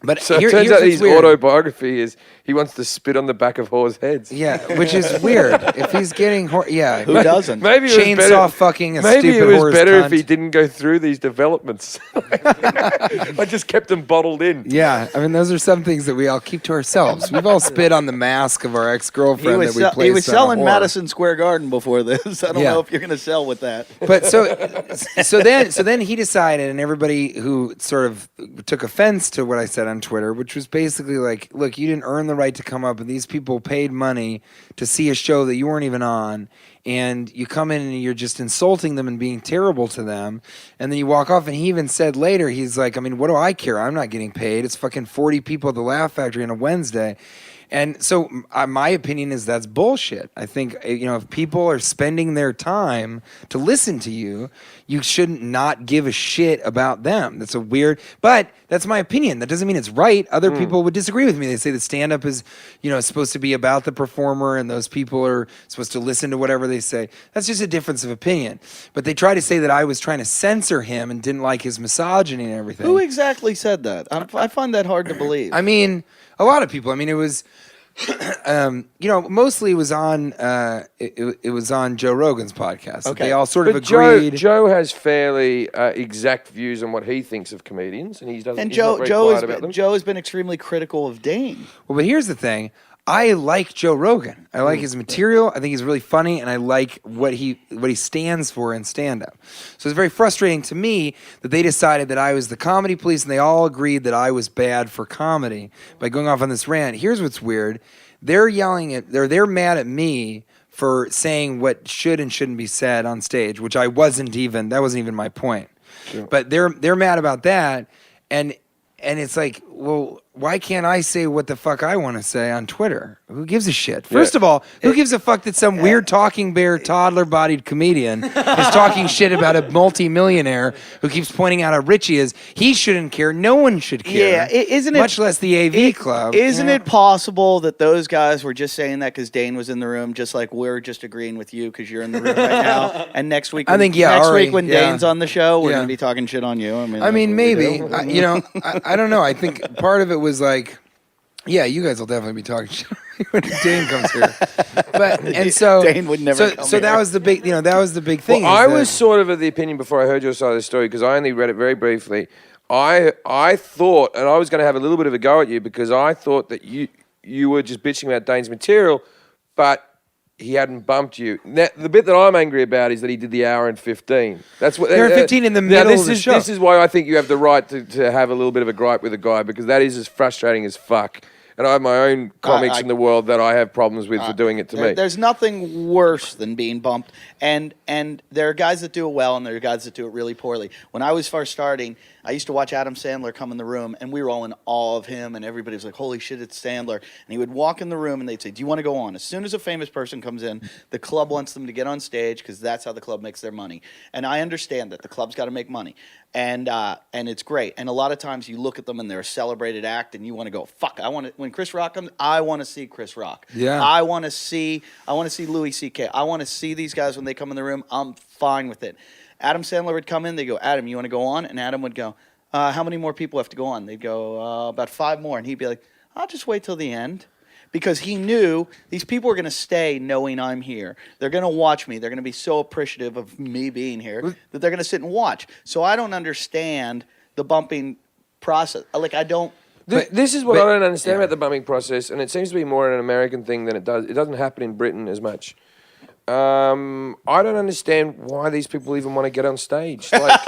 But so it turns out his autobiography is he wants to spit on the back of whores' heads. Yeah, which is weird. If he's getting who doesn't? Maybe chainsaw fucking a stupid Maybe it was better cunt. if he didn't go through these developments. I just kept them bottled in. Yeah, I mean those are some things that we all keep to ourselves. We've all spit on the mask of our ex-girlfriend that we placed. He was selling on a whore. Madison Square Garden before this. I don't know if you're going to sell with that. But so then he decided, and everybody who sort of took offense to what I said on Twitter, which was basically like, look, you didn't earn the right to come up, and these people paid money to see a show that you weren't even on, and you come in and you're just insulting them and being terrible to them, and then you walk off. And he even said later, he's like, I mean, what do I care? I'm not getting paid. It's fucking 40 people at the Laugh Factory on a Wednesday. And so my opinion is that's bullshit. I think, if people are spending their time to listen to you, you shouldn't not give a shit about them. That's a weird, but that's my opinion. That doesn't mean it's right. Other people would disagree with me. They say that stand-up is, supposed to be about the performer, and those people are supposed to listen to whatever they say. That's just a difference of opinion. But they try to say that I was trying to censor him and didn't like his misogyny and everything. Who exactly said that? I find that hard to believe. I mean, a lot of people. I mean, it was, mostly it was on it was on Joe Rogan's podcast. Okay. They all sort of agreed. Joe has fairly exact views on what he thinks of comedians, and he's not very quiet about them. Joe has been extremely critical of Dane. Well, but here's the thing. I like Joe Rogan. I like his material. I think he's really funny, and I like what he stands for in stand-up. So it's very frustrating to me that they decided that I was the comedy police, and they all agreed that I was bad for comedy by going off on this rant. Here's what's weird. They're mad at me for saying what should and shouldn't be said on stage, which that wasn't even my point. Sure. But they're mad about that, and it's like, well, why can't I say what the fuck I want to say on Twitter? Who gives a shit? First of all, who gives a fuck that some weird talking bear, toddler-bodied comedian is talking shit about a multi-millionaire who keeps pointing out how rich he is? He shouldn't care. No one should care. Yeah, isn't it? Much less the AV Club. Isn't it possible that those guys were just saying that because Dane was in the room, just like we're just agreeing with you because you're in the room right now? And next week, next week when Dane's on the show, we're going to be talking shit on you. I mean, maybe. I don't know. I think part of it was like, yeah, you guys will definitely be talking shit when Dane comes here. So Dane would never come so here. that was the big, that was the big thing. Well, I was sort of the opinion before I heard your side of the story, because I only read it very briefly. I thought, and I was going to have a little bit of a go at you, because I thought that you were just bitching about Dane's material, but he hadn't bumped you. Now, the bit that I'm angry about is that he did the hour and 15. That's what hour and 15 in the middle of the show. This is why I think you have the right to have a little bit of a gripe with a guy, because that is as frustrating as fuck. and I have my own comics in the world that I have problems with for doing it to me. There's nothing worse than being bumped, and there are guys that do it well, and there are guys that do it really poorly. When I was first starting, I used to watch Adam Sandler come in the room, and we were all in awe of him, and everybody was like, holy shit, it's Sandler. And he would walk in the room, and they'd say, do you want to go on? As soon as a famous person comes in, the club wants them to get on stage because that's how the club makes their money. And I understand that. The club's got to make money. And it's great. And a lot of times you look at them, and they're a celebrated act, and you want to go, fuck, when Chris Rock comes, I want to see Chris Rock. Yeah. I want to see Louis C.K. I want to see these guys when they come in the room. I'm fine with it. Adam Sandler would come in. They go, Adam, you want to go on? And Adam would go, how many more people have to go on? They'd go, about 5 more. And he'd be like, I'll just wait till the end. Because he knew these people are going to stay knowing I'm here. They're going to watch me. They're going to be so appreciative of me being here that they're going to sit and watch. So I don't understand the bumping process. Like, I don't. This is what I don't understand about the bumping process, and it seems to be more an American thing than it does. It doesn't happen in Britain as much. I don't understand why these people even want to get on stage. Like,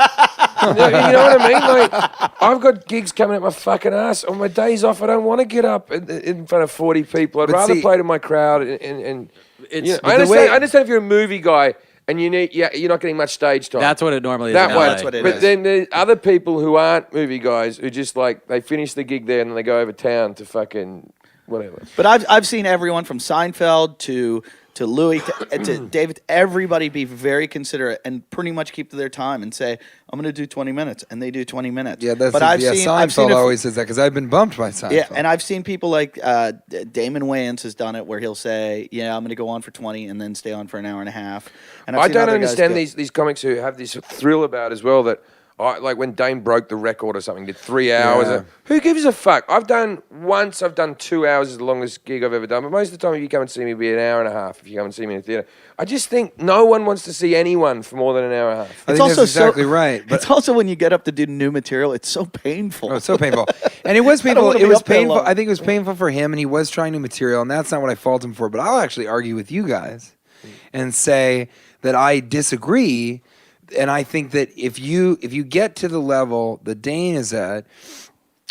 you know what I mean? Like, I've got gigs coming at my fucking ass. On my days off, I don't want to get up in front of 40 people. I'd rather play to my crowd. And It's I understand if you're a movie guy and you're not getting much stage time. That's what it normally is. That in way. LA. That's what it But is. then there's other people who aren't movie guys who just like they finish the gig there and then they go over town to fucking whatever. But I've seen everyone from Seinfeld to Louis to David, everybody be very considerate and pretty much keep to their time and say, I'm going to do 20 minutes. And they do 20 minutes. Yeah, that's I've Seinfeld seen always says that because I've been bumped by Seinfeld. Yeah, and I've seen people like Damon Wayans has done it where he'll say, yeah, I'm going to go on for 20 and then stay on for an hour and a half. And I don't understand these comics who have this thrill about as well that like when Dane broke the record or something, did 3 hours. Yeah. Who gives a fuck? I've done 2 hours is the longest gig I've ever done. But most of the time, if you come and see me, it'll be an hour and a half if you come and see me in a theatre. I just think no one wants to see anyone for more than an hour and a half. I think that's exactly right. But It's also when you get up to do new material, it's so painful. oh, it's so painful. And it was I don't painful. wanna It be was up there painful. long. I think it was painful for him, and he was trying new material, and that's not what I fault him for. But I'll actually argue with you guys and say that I disagree. And I think that if you get to the level that Dane is at,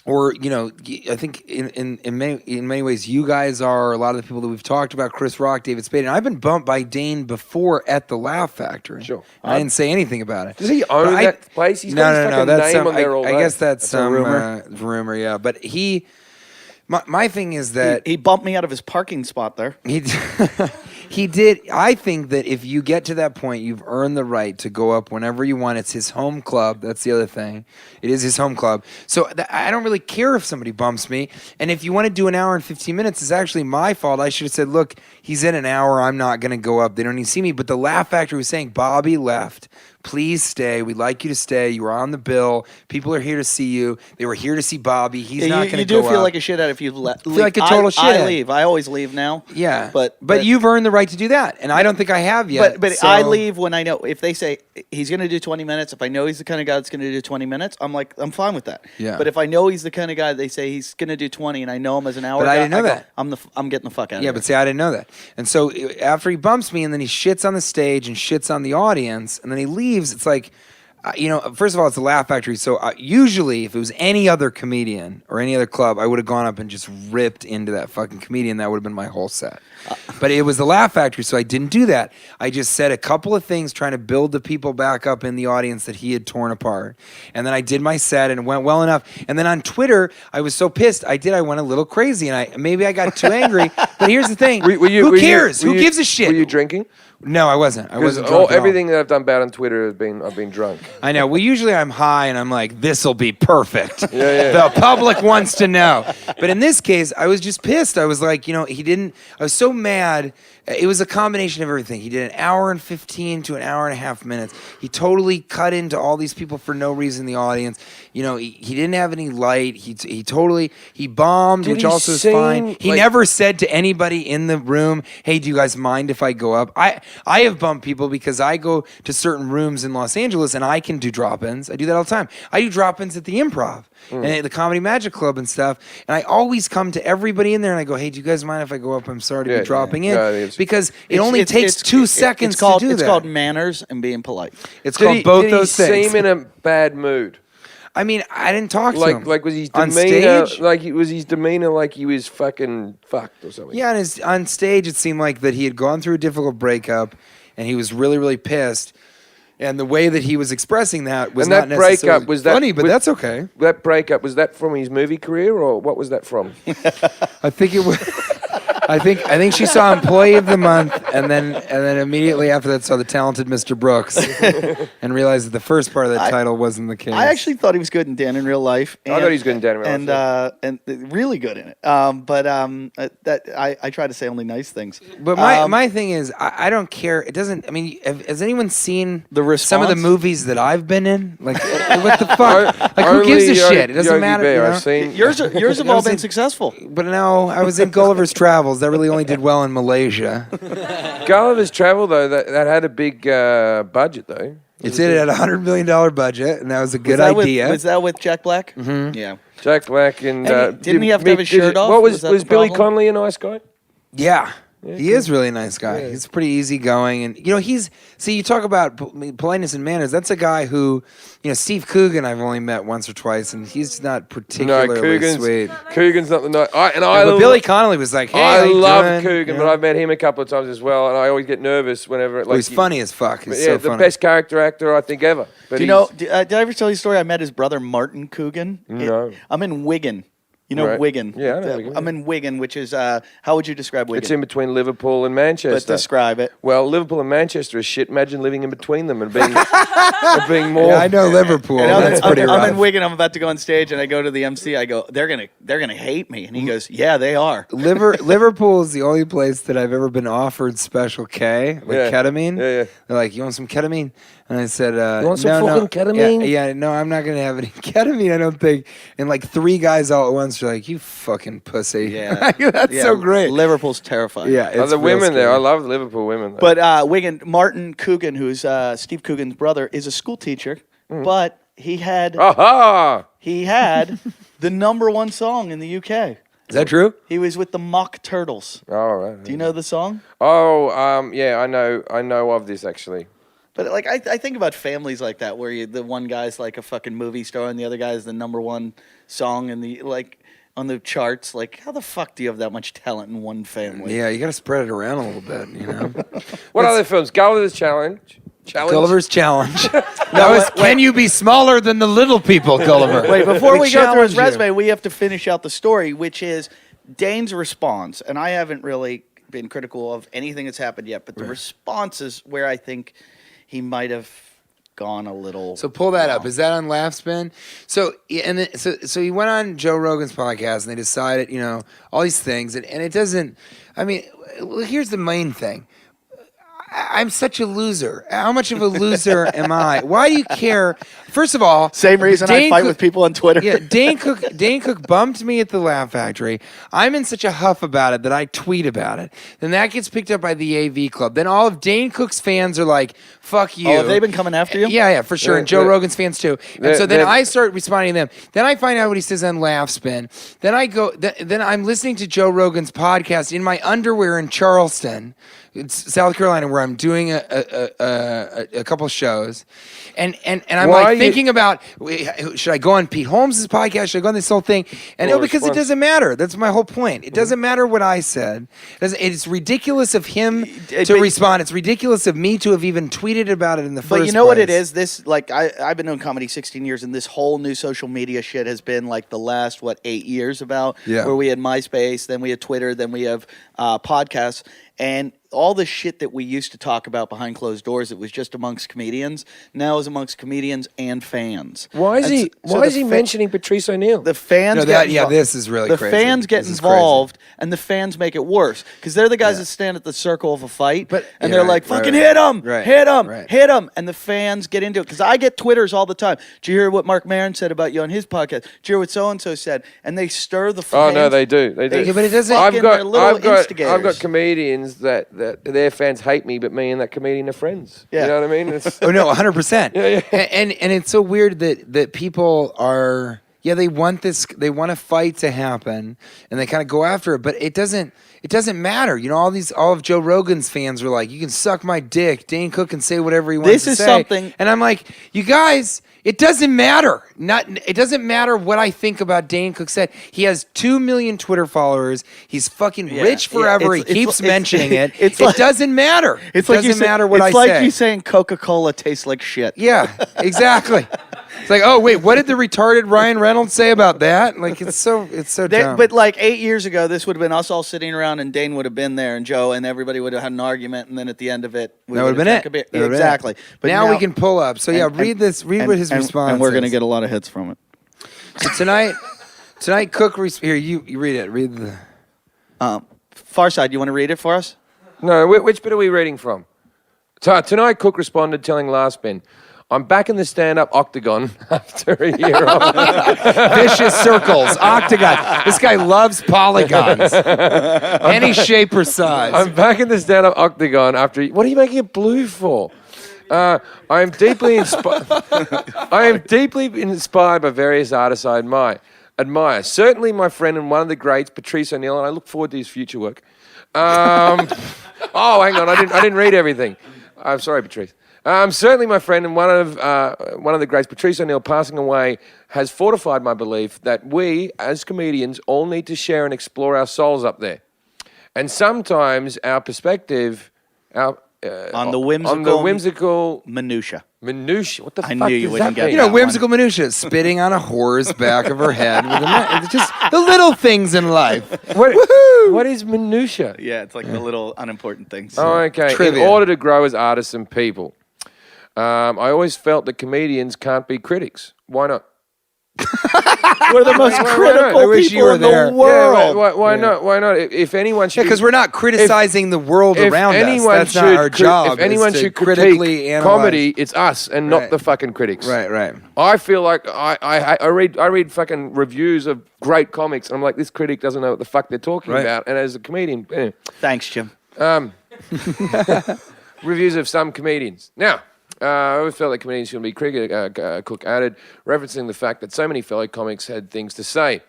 or I think in many ways you guys are, a lot of the people that we've talked about, Chris Rock, David Spade, and I've been bumped by Dane before at the Laugh Factory. Sure. I didn't say anything about it. Does he own that place? He's got his fucking That's name some, on there all I day. guess that's some rumor. Rumor, yeah. But my thing is that He bumped me out of his parking spot there. He did. I think that if you get to that point, you've earned the right to go up whenever you want. It's his home club. That's the other thing. It is his home club. So I don't really care if somebody bumps me. And if you want to do an hour and 15 minutes, it's actually my fault. I should have said, look, he's in an hour. I'm not going to go up. They don't even see me. But the Laugh Factory was saying, Bobby left. Please stay. We'd like you to stay. You were on the bill. People are here to see you. They were here to see Bobby. He's not going to go You do feel up. like a shithead if you leave. Feel like a total I shithead. leave. I always leave now. Yeah, But you've earned the right to do that, and I don't think I have yet. But so- I leave when I know, if they say he's going to do 20 minutes, if I know he's the kind of guy that's going to do 20 minutes, I'm fine with that. Yeah. But if I know he's the kind of guy they say he's going to do 20 and I know him as an hour But I guy, didn't know go, that. I'm getting the fuck out of Yeah, here. but see, I didn't know that. And so after he bumps me and then he shits on the stage and shits on the audience and then he leaves, it's like, first of all, it's a Laugh Factory. So usually if it was any other comedian or any other club, I would have gone up and just ripped into that fucking comedian. That would have been my whole set. But it was the Laugh Factory, so I didn't do that. I just said a couple of things trying to build the people back up in the audience that he had torn apart. And then I did my set and it went well enough. And then on Twitter, I was so pissed. I went a little crazy and maybe I got too angry. But here's the thing. Who cares? Who gives a shit? Were you drinking? No, I wasn't. I Because wasn't drunk at all. everything that I've done bad on Twitter I've been drunk. I know. Well, usually I'm high and I'm like, this'll be perfect. Yeah. The public wants to know. But in this case, I was just pissed. I was like, he didn't. I was so mad. It was a combination of everything. He did an hour and 15 to an hour and a half minutes. He totally cut into all these people for no reason in the audience. He didn't have any light. He bombed, Did which he also is sing, fine. He like- never said to anybody in the room, hey, do you guys mind if I go up? I have bumped people because I go to certain rooms in Los Angeles and I can do drop-ins. I do that all the time. I do drop-ins at the Improv and at the Comedy Magic Club and stuff. And I always come to everybody in there and I go, hey, do you guys mind if I go up? I'm sorry to be dropping in. Yeah, it's- Because it only takes 2 seconds to do that. It's called manners and being polite. It's called both those Did he things. seem in a bad mood? I mean, I didn't talk to him. Like was his on demeanor stage? like was his demeanor like he was fucking fucked or something? Yeah, and on stage, it seemed like that he had gone through a difficult breakup, and he was really, really pissed. And the way that he was expressing that was And not that breakup, necessarily was that- funny, but that's okay. That breakup, was that from his movie career or what was that from? I think it was. I think she saw Employee of the Month, and then immediately after that saw The Talented Mr. Brooks, and realized that the first part of that title wasn't the case. I actually thought he was good in Dan in Real Life. I thought he was good in Dan in Real Life, and really good in it. That I try to say only nice things. But my thing is, I don't care. It doesn't. I mean, has anyone seen some of the response? movies that I've been in? Like, what the fuck? Like, who Only gives a shit? It doesn't Yogi matter. Bear, you know? I've seen. Yours have all been successful. But no, I was in Gulliver's Travels. That really only did well in Malaysia. Gulliver's Travel though, that had a big budget though. It did. It had $100 million budget, and that was a good Was that idea. was that with Jack Black? Mm-hmm. Yeah. Jack Black and didn't he have to have his shirt off? What Was was that the Billy problem? Connolly a nice guy? Yeah. He is really a nice guy. He's pretty easygoing, and you talk about politeness and manners. That's a guy who, Steve Coogan I've only met once or twice, and he's not particularly sweet. Coogan's not the nice. But Billy Connolly was like, "Hey, I how you love doing?" Coogan, but I've met him a couple of times as well, and I always get nervous whenever. He's funny as fuck. He's yeah, so the funny. best character actor I think ever. But Do you know? Did I ever tell you a story? I met his brother Martin Coogan. No. I'm in Wigan. You know Right. Wigan. Yeah, I know Wigan, I'm in Wigan, which is how would you describe Wigan? It's in between Liverpool and Manchester. But describe it. Well, Liverpool and Manchester is shit. Imagine living in between them and being, being more. Yeah, I know Liverpool. And That's pretty rough. I'm in Wigan. I'm about to go on stage, and I go to the MC. I go, they're gonna hate me, and he goes, yeah, they are. Liverpool is the only place that I've ever been offered Special K, like ketamine. Yeah. They're like, "You want some ketamine?" And I said, You want some fucking ketamine? Yeah, no, I'm not going to have any ketamine, I don't think. And like three guys all at once are like, "You fucking pussy." Yeah, That's so great. Liverpool's terrifying. Yeah, Oh, it's the real women there. I scary. love Liverpool women. Though. But Wigan, Martin Coogan, who's Steve Coogan's brother, is a school teacher, but he had aha! the #1 song in the UK. Is that true? He was with the Mock Turtles. All right. Do you know the song? Oh, yeah, I know of this actually. But like I think about families like that, where the one guy's like a fucking movie star and the other guy's the #1 song in the on the charts. Like, how the fuck do you have that much talent in one family? Yeah, you got to spread it around a little bit, you know. What other films? Gulliver's Challenge. Gulliver's Challenge. Can you be smaller than the little people, Gulliver? Wait, before we go through his challenge you. resume, we have to finish out the story, which is Dane's response. And I haven't really been critical of anything that's happened yet, but the response is where I think he might have gone a little. So pull that up. wrong. Is that on Laughspin? So so he went on Joe Rogan's podcast and they decided, all these things, and it doesn't. I mean, here's the main thing. I'm such a loser. How much of a loser am I? Why do you care? First of all, Same reason I Dane fight Cook- with people on Twitter. Yeah, Dane Cook bumped me at the Laugh Factory. I'm in such a huff about it that I tweet about it. Then that gets picked up by the AV Club. Then all of Dane Cook's fans are like, "Fuck you." Oh, have they been coming after you? Yeah, for sure. And Joe Rogan's fans too. And so then they're- I start responding to them. Then I find out what he says on Laughspin. Then I go. Then I'm listening to Joe Rogan's podcast in my underwear in Charleston, South Carolina, where I'm doing a couple shows, and I'm Why like you- thinking about, should I go on Pete Holmes' podcast? Should I go on this whole thing? And Well, because it response. doesn't matter. That's my whole point. It doesn't matter what I said. It's ridiculous of him to respond. It's ridiculous of me to have even tweeted about it in the first place. But you know what it is? This, I've been doing comedy 16 years, and this whole new social media shit has been like the last, 8 years about, Yeah. where we had MySpace, then we had Twitter, then we have podcasts, and all the shit that we used to talk about behind closed doors, it was just amongst comedians. Now it's amongst comedians and fans. Why is And he? so Why the is he mentioning Patrice O'Neill? The fans No, get this is really the crazy. fans get This is involved, and the fans make it worse because they're the guys that stand at the circle of a fight, But- and yeah, they're like, right, "Fucking right. hit him, Right, hit him, right. hit him," and the fans get into it because I get Twitters all the time. Did you hear what Mark Maron said about you on his podcast? Did you hear what so and so said? And they stir the Oh flames. no, they do. They do. Yeah, but it doesn't- Fucking, they're little instigators. I've got comedians that their fans hate me, but me and that comedian are friends. Yeah. You know what I mean? It's, Oh no, 100%. Yeah. And it's so weird that people are yeah, they want a fight to happen, and they kind of go after it, but it doesn't matter. You know, all of Joe Rogan's fans were like, you can suck my dick. Dane Cook can say whatever he wants to say. This is something, and I'm like, you guys, it doesn't matter. It doesn't matter what I think about Dane Cook said. He has 2 million Twitter followers. He's fucking rich forever. He keeps mentioning it. It doesn't matter. It doesn't matter what I say. It's like you saying Coca-Cola tastes like shit. Yeah, exactly. It's like, oh wait, what did the retarded Ryan Reynolds say about that? Like, it's so dumb. But like 8 years ago, this would have been us all sitting around, and Dane would have been there, and Joe, and everybody would have had an argument, and then at the end of it, that would have been it. Exactly. But now we can pull up. So yeah, read what his response. And we're going to is. get a lot of hits from it. So tonight, Cook. Here, you read it. Read the. Farside, you want to read it for us? No, which bit are we reading from? Tonight, Cook responded, telling Lesbian, I'm back in the stand-up octagon after a year off. Vicious circles, octagon. This guy loves polygons. Any shape or size. I'm back in the stand-up octagon after... What are you making it blue for? I am deeply inspired by various artists I admire. Certainly my friend and one of the greats, Patrice O'Neill, and I look forward to his future work. Oh, hang on, I didn't read everything. I'm sorry, Patrice. Certainly my friend and one of the greats, Patrice O'Neill, passing away, has fortified my belief that we, as comedians, all need to share and explore our souls up there. And sometimes our perspective... on the whimsical minutia. What the I fuck knew you does wouldn't that get mean? You know, whimsical minutia, spitting on a whore's back of her head. It's just the little things in life. What is minutia? Yeah, it's like the little unimportant things. Oh, okay. Trivia. In order to grow as artists and people, I always felt that comedians can't be critics. Why not? We're the most critical I wish you people were in there. the world. Yeah, why not? Why not? If anyone should... Because we're not criticizing the world around us. That's not our job. If anyone should critically analyze comedy, it's us and not the fucking critics. Right. I feel like I read fucking reviews of great comics, and I'm like, this critic doesn't know what the fuck they're talking about. And as a comedian... Anyway. Thanks, Jim. Reviews of some comedians. Now... I always felt that comedians shouldn't be critical, Cook added, referencing the fact that so many fellow comics had things to say.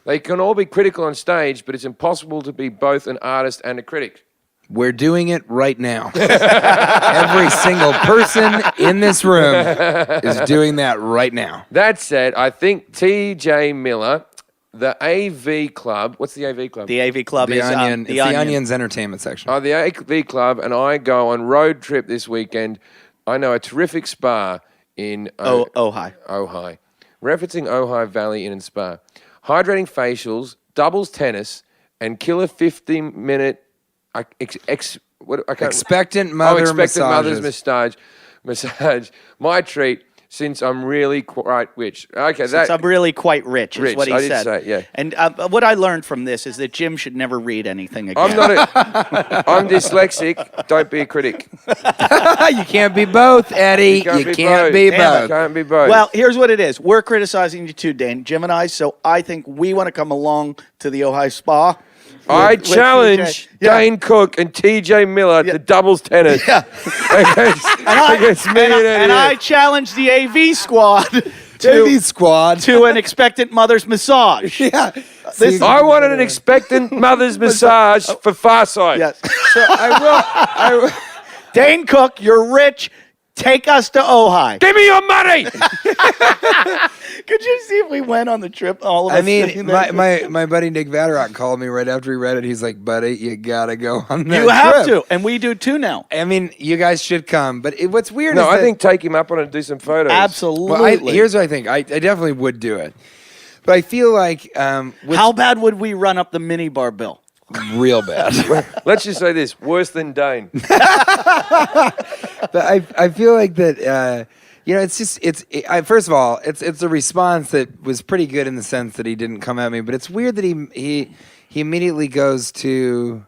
They can all be critical on stage, but it's impossible to be both an artist and a critic. We're doing it right now. Every single person in this room is doing that right now. That said, I think T.J. Miller, the AV Club, what's the AV Club? The AV Club is Onion. the It's Onion. the Onion's entertainment section. The AV Club and I go on road trip this weekend. I know a terrific spa in Ojai. Ojai. Referencing Ojai Valley Inn and Spa. Hydrating facials, doubles tennis, and killer 15-minute expectant mother massage. My treat, since I'm really quite rich. Okay, Since I'm really quite rich, is what he I did said. say, yeah. And what I learned from this is that Jim should never read anything again. I'm dyslexic. Don't be a critic. You can't be both, Eddie. You can't be both. Can't be both. Well, here's what it is. We're criticizing you too, Dane. Jim and I, so I think we want to come along to the Ojai Spa. I challenge Dane Cook and T.J. Miller to doubles tennis. Yeah. against me and I challenge the AV squad to an expectant mother's massage. Yeah. I wanted an expectant mother's massage for Farsight. Yes. So I will. Dane Cook, you're rich. Take us to Ojai. Give me your money. Could you see if we went on the trip? All of us. I mean, sitting there? my buddy Nick Vatterott called me right after he read it. He's like, buddy, you gotta go on that You have trip. to, and we do too now. I mean, you guys should come. But what's weird No, is I that, think take him up on it and do some photos. Absolutely. well, here's what I think. I definitely would do it. But I feel like how bad would we run up the minibar bill? real bad. Let's just say this: worse than Dane. But I feel like that. First of all, it's a response that was pretty good in the sense that he didn't come at me. But it's weird that he immediately goes to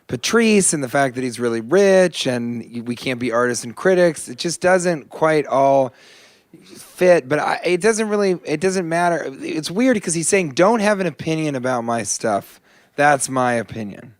Patrice and the fact that he's really rich and we can't be artists and critics. It just doesn't quite all fit. But it doesn't matter. It's weird because he's saying don't have an opinion about my stuff. That's my opinion.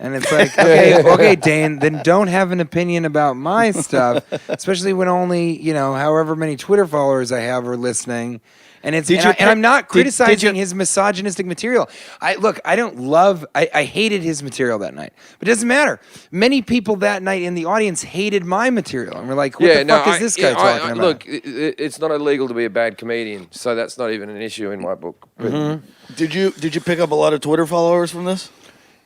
And it's like, okay, Dane, then don't have an opinion about my stuff, especially when only, however many Twitter followers I have are listening. And I'm not criticizing his misogynistic material. I hated his material that night. But it doesn't matter. Many people that night in the audience hated my material. And we're like, what the fuck is this guy talking about? Look, it's not illegal to be a bad comedian, so that's not even an issue in my book. But Did you pick up a lot of Twitter followers from this?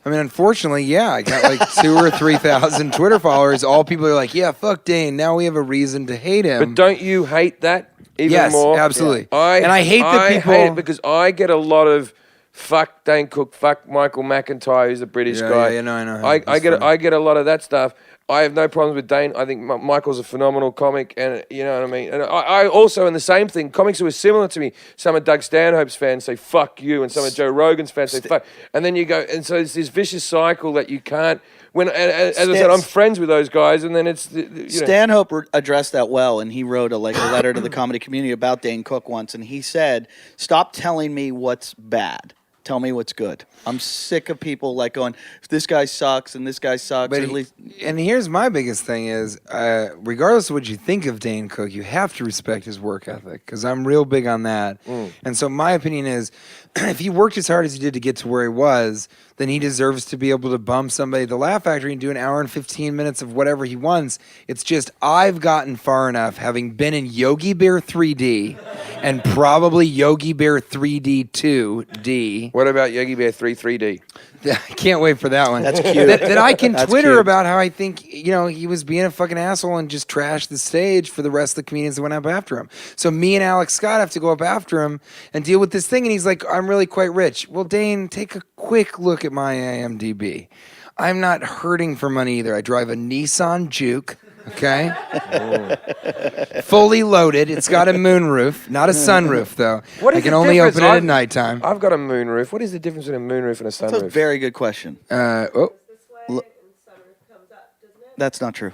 I mean, unfortunately, yeah, I got like 2,000 or 3,000 Twitter followers. All people are like, yeah, fuck Dane. Now we have a reason to hate him. But don't you hate that even more? Yes, absolutely. Yeah. I hate that people... I hate it because I get a lot of fuck Dane Cook, fuck Michael McIntyre, who's a British guy. Yeah, no, I know. I get a lot of that stuff. I have no problems with Dane. I think Michael's a phenomenal comic, and you know what I mean. And I also, in the same thing, comics who are similar to me. Some of Doug Stanhope's fans say "fuck you," and some of Joe Rogan's fans say "fuck," and then you go, and so it's this vicious cycle that you can't. When, as I said, I'm friends with those guys, and then it's Stanhope addressed that well, and he wrote a letter to the comedy community about Dane Cook once, and he said, "Stop telling me what's bad. Tell me what's good. I'm sick of people going, this guy sucks and this guy sucks." But and here's my biggest thing is, regardless of what you think of Dane Cook, you have to respect his work ethic, because I'm real big on that. And so my opinion is, if he worked as hard as he did to get to where he was, then he deserves to be able to bum somebody at the Laugh Factory and do an hour and 15 minutes of whatever he wants. It's just I've gotten far enough, having been in Yogi Bear 3D and probably Yogi Bear 3D 2D. What about Yogi Bear 3D? I can't wait for that one. That's cute. That I can That's Twitter cute. about how I think, he was being a fucking asshole and just trashed the stage for the rest of the comedians that went up after him. So me and Alex Scott have to go up after him and deal with this thing. And he's like, I'm really quite rich. Well, Dane, take a quick look at my IMDb. I'm not hurting for money either. I drive a Nissan Juke. Okay? Fully loaded. It's got a moonroof. Not a sunroof, though. What is I can the only difference? open it at nighttime. I've got a moonroof. What is the difference between a moonroof and a sunroof? That's a very good question. That's not true.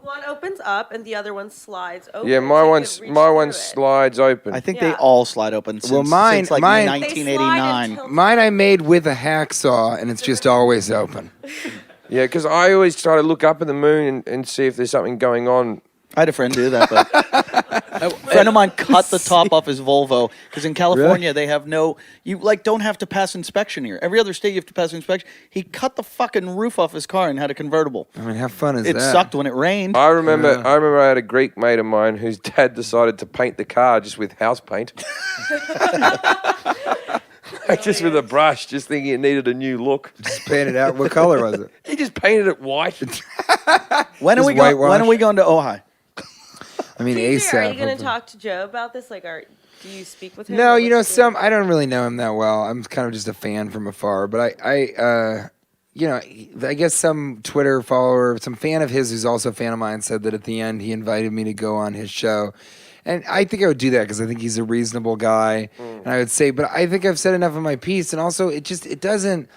One opens up and the other one slides open. Yeah, my so you one can reach one through it. slides open. I think Yeah. they all slide open since, mine- since like mine- They slide 1989. until- Mine I made with a hacksaw, and it's just always open. Yeah, because I always try to look up at the moon and see if there's something going on. I had a friend do that, but a friend of mine cut the top off his Volvo because in California they have you don't have to pass inspection here. Every other state you have to pass inspection. He cut the fucking roof off his car and had a convertible. I mean, how fun is It that? sucked when it rained. I remember I had a Greek mate of mine whose dad decided to paint the car just with house paint. Just with a brush, just thinking it needed a new look. Just paint it out. What color was it? He just painted it white. When are Just we going? When whitewash. are we going to Ojai? I mean, TJ, ASAP. are you going to hopefully. talk to Joe about this? Do you speak with him? No, or what's the deal? I don't really know him that well. I'm kind of just a fan from afar. But I guess some Twitter follower, some fan of his who's also a fan of mine said that at the end he invited me to go on his show. And I think I would do that because I think he's a reasonable guy. And I would say, but I think I've said enough of my piece. And also, it doesn't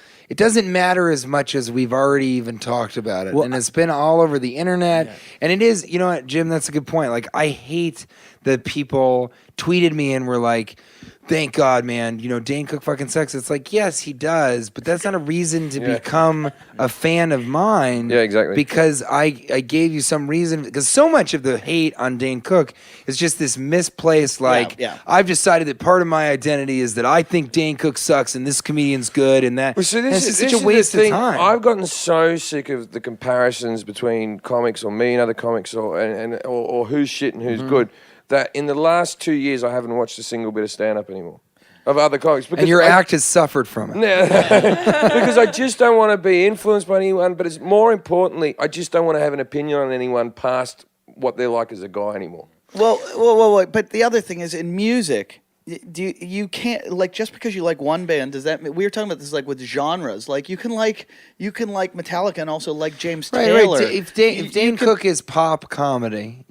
matter as much as we've already even talked about it. And it's been all over the internet. Yeah. And it is, you know what, Jim, that's a good point. Like, I hate that people tweeted me and were like, thank God, man, Dane Cook fucking sucks. It's like, yes, he does, but that's not a reason to become a fan of mine. Yeah, exactly. Because I gave you some reason, because so much of the hate on Dane Cook is just this misplaced, I've decided that part of my identity is that I think Dane Cook sucks and this comedian's good and that. Well, so it's this such is a waste the thing. of time. I've gotten so sick of the comparisons between comics or me and other comics or who's shit and who's good, that in the last 2 years I haven't watched a single bit of stand-up anymore of other comics. And your act has suffered from it. Because I just don't want to be influenced by anyone, but it's more importantly, I just don't want to have an opinion on anyone past what they're like as a guy anymore. Well, but the other thing is in music, you can't just because you like one band does that? We were talking about this with genres. Like you can like Metallica and also like James Taylor. Right. If Dane Cook is pop comedy,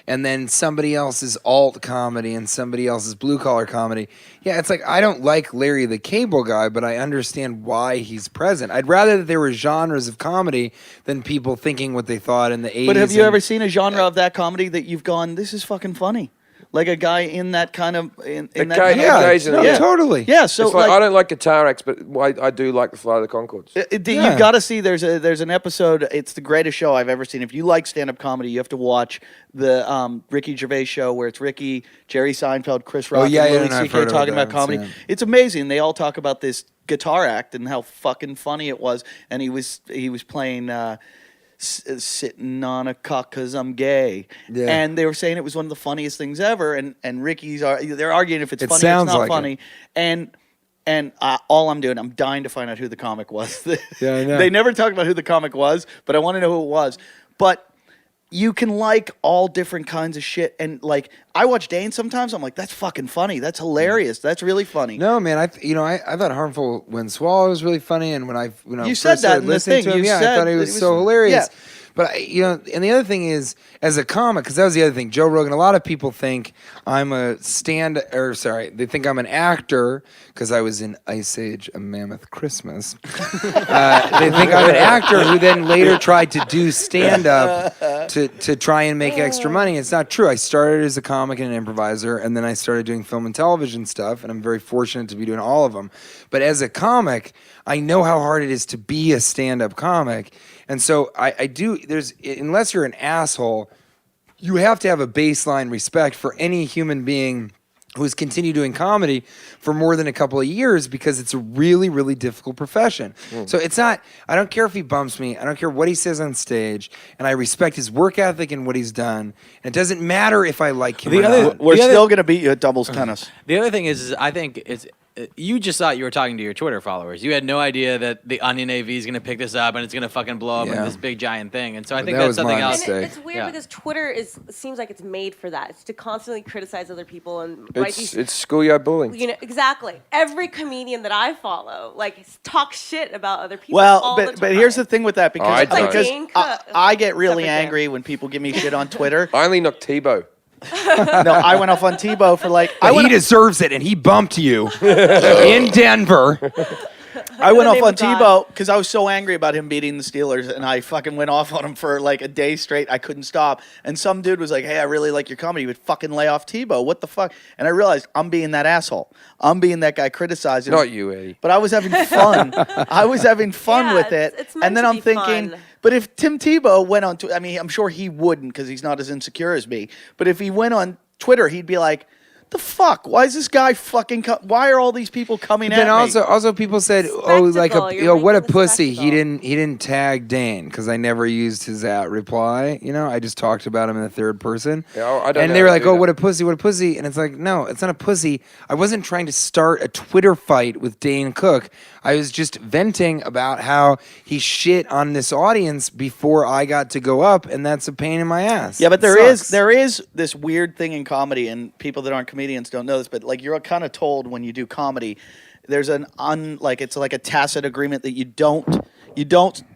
and then somebody else is alt comedy and somebody else is blue collar comedy. Yeah, it's like I don't like Larry the Cable Guy, but I understand why he's present. I'd rather that there were genres of comedy than people thinking what they thought in the 80s. But have you ever seen a genre of that comedy that you've gone, this is fucking funny? like a guy in that kind of in that. Kind of Yeah, occasionally, no, yeah. totally. Yeah, so It's like, I don't like guitar acts, but I do like the Flight of the Conchords. You've got to see. There's an episode. It's the greatest show I've ever seen. If you like stand up comedy, you have to watch the Ricky Gervais show where it's Ricky, Jerry Seinfeld, Chris Rock, yeah, and yeah, Louis no, I've C.K. heard talking about about comedy. that, yeah. It's amazing. They all talk about this guitar act and how fucking funny it was. And he was playing. Sitting on a cock 'cause I'm gay, and they were saying it was one of the funniest things ever. And they're arguing if it's funny or it's sounds not like funny. And all I'm doing, I'm dying to find out who the comic was. Yeah, I know. They never talked about who the comic was, but I want to know who it was. But you can like all different kinds of shit, and like I watch Dane sometimes. I'm like, that's fucking funny. That's hilarious. That's really funny. No, man, I thought Harmful When Swallow was really funny, and when I You said first that started in the listening thing. to him, You I said thought he that was so hilarious. yeah. But and the other thing is, as a comic, because that was the other thing, Joe Rogan. A lot of people think they think I'm an actor because I was in Ice Age: A Mammoth Christmas. They think I'm an actor who then later tried to do stand up to try and make extra money. It's not true. I started as a comic and an improviser, and then I started doing film and television stuff, and I'm very fortunate to be doing all of them. But as a comic, I know how hard it is to be a stand-up comic. And so I do, unless you're an asshole, you have to have a baseline respect for any human being who's continued doing comedy for more than a couple of years, because it's a really, really difficult profession. So it's not, I don't care if he bumps me, I don't care what he says on stage, and I respect his work ethic and what he's done. And it doesn't matter if I like him or not. We're still going to beat you at doubles tennis. The other thing is I think it's you just thought you were talking to your Twitter followers. You had no idea that the Onion AV is going to pick this up and it's going to fucking blow up into this big giant thing. And so I think that that's was something my else. mistake. It's weird because Twitter seems like it's made for that. It's to constantly criticize other people and write these. It's schoolyard bullying. You know, exactly. Every comedian that I follow, like, talks shit about other people. Well, all but the time. here's the thing with that, because, I don't. because Dane Cook. I get really Except for angry when people give me shit on Twitter. I only knocked Tebow. No, I went off on Tebow for like. He deserves it, and he bumped you in Denver. I went the off name on of God. Tebow because I was so angry about him beating the Steelers, and I fucking went off on him for like a day straight. I couldn't stop. And some dude was like, "Hey, I really like your comedy, but fucking lay off Tebow. What the fuck?" And I realized I'm being that asshole. I'm being that guy criticizing. Not you, Eddie. But I was having fun. I was having fun Yeah, with it. it's meant And then to I'm be thinking, fun. but if Tim Tebow went on I mean, I'm sure he wouldn't because he's not as insecure as me. But if he went on Twitter, he'd be like, the fuck? Why is this guy fucking? Why are all these people coming at Then me? also people said, "Oh, like Spectacle. You're what a making the pussy! He spectacle. didn't tag Dane because I never used his reply. I just talked about him in the third person. Yeah, I don't and know they how were to like, do "Oh, that. what a pussy! What a pussy!" And it's like, no, it's not a pussy. I wasn't trying to start a Twitter fight with Dane Cook. I was just venting about how he shit on this audience before I got to go up, and that's a pain in my ass. Yeah, but It there sucks. is this weird thing in comedy, and people that aren't comedians don't know this, but like you're kind of told when you do comedy, there's it's like a tacit agreement that you don't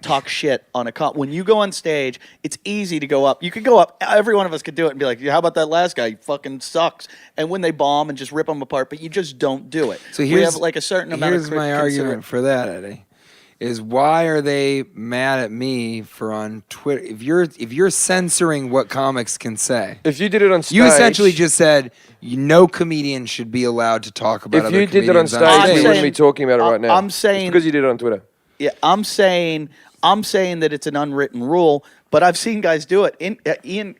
talk shit on when you go on stage. It's easy to go up. You could go up. Every one of us could do it and be like, how about that last guy? He fucking sucks. And when they bomb and just rip them apart, but you just don't do it. So we here's have like a certain amount of Here's my argument for that, Eddie. Is why are they mad at me for on Twitter? If you're censoring what comics can say, If you did it on stage, you essentially just said no comedian should be allowed to talk about. if other you did that on comedians stage, I'm we saying- wouldn't be talking about it right now. I'm saying- It's because you did it on Twitter. Yeah, I'm saying that it's an unwritten rule, but I've seen guys do it. Ian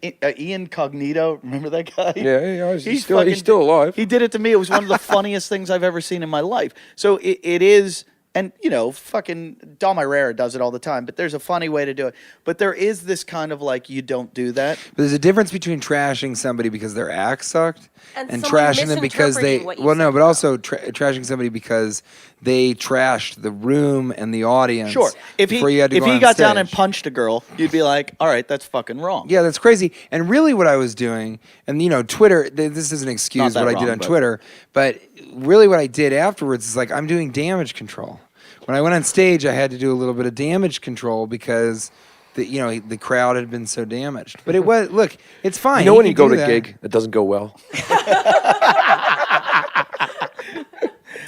Cognito, remember that guy? Yeah, he's fucking- still alive. He did it to me. It was one of the funniest things I've ever seen in my life. So it is, and fucking Dom Irrera does it all the time, but there's a funny way to do it. But there is this kind of like, you don't do that. But there's a difference between trashing somebody because their act sucked And and someone trashing them because they. misinterpreting what you Well, no, said. but also trashing somebody because they trashed the room and the audience. Sure. If before you had to he go on got down and stage. punched a girl, you'd be like, all right, that's fucking wrong. Yeah, that's crazy. And really what I was doing, and Twitter, this isn't an excuse Not that what I did wrong, on but- Twitter, but really what I did afterwards is like, I'm doing damage control. When I went on stage, I had to do a little bit of damage control because the crowd had been so damaged. But it was, look, it's fine. You know when can you go do to a that. gig that doesn't go well?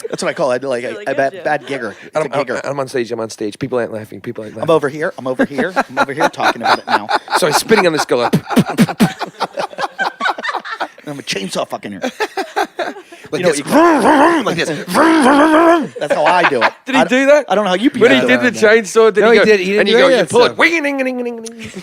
That's what I call it. Like really a good, Jim. bad gigger. It's a gigger. I'm on stage. People ain't laughing. I'm over here. I'm over here talking about it now. So I'm spitting on this girl. I'm a chainsaw fucking here. Like You know this. like this. That's how I do it. Did he do that? I don't know how you people When he do did it. the chainsaw, did No, he he go, did. He didn't and do you go, any you of that pull it. stuff. He didn't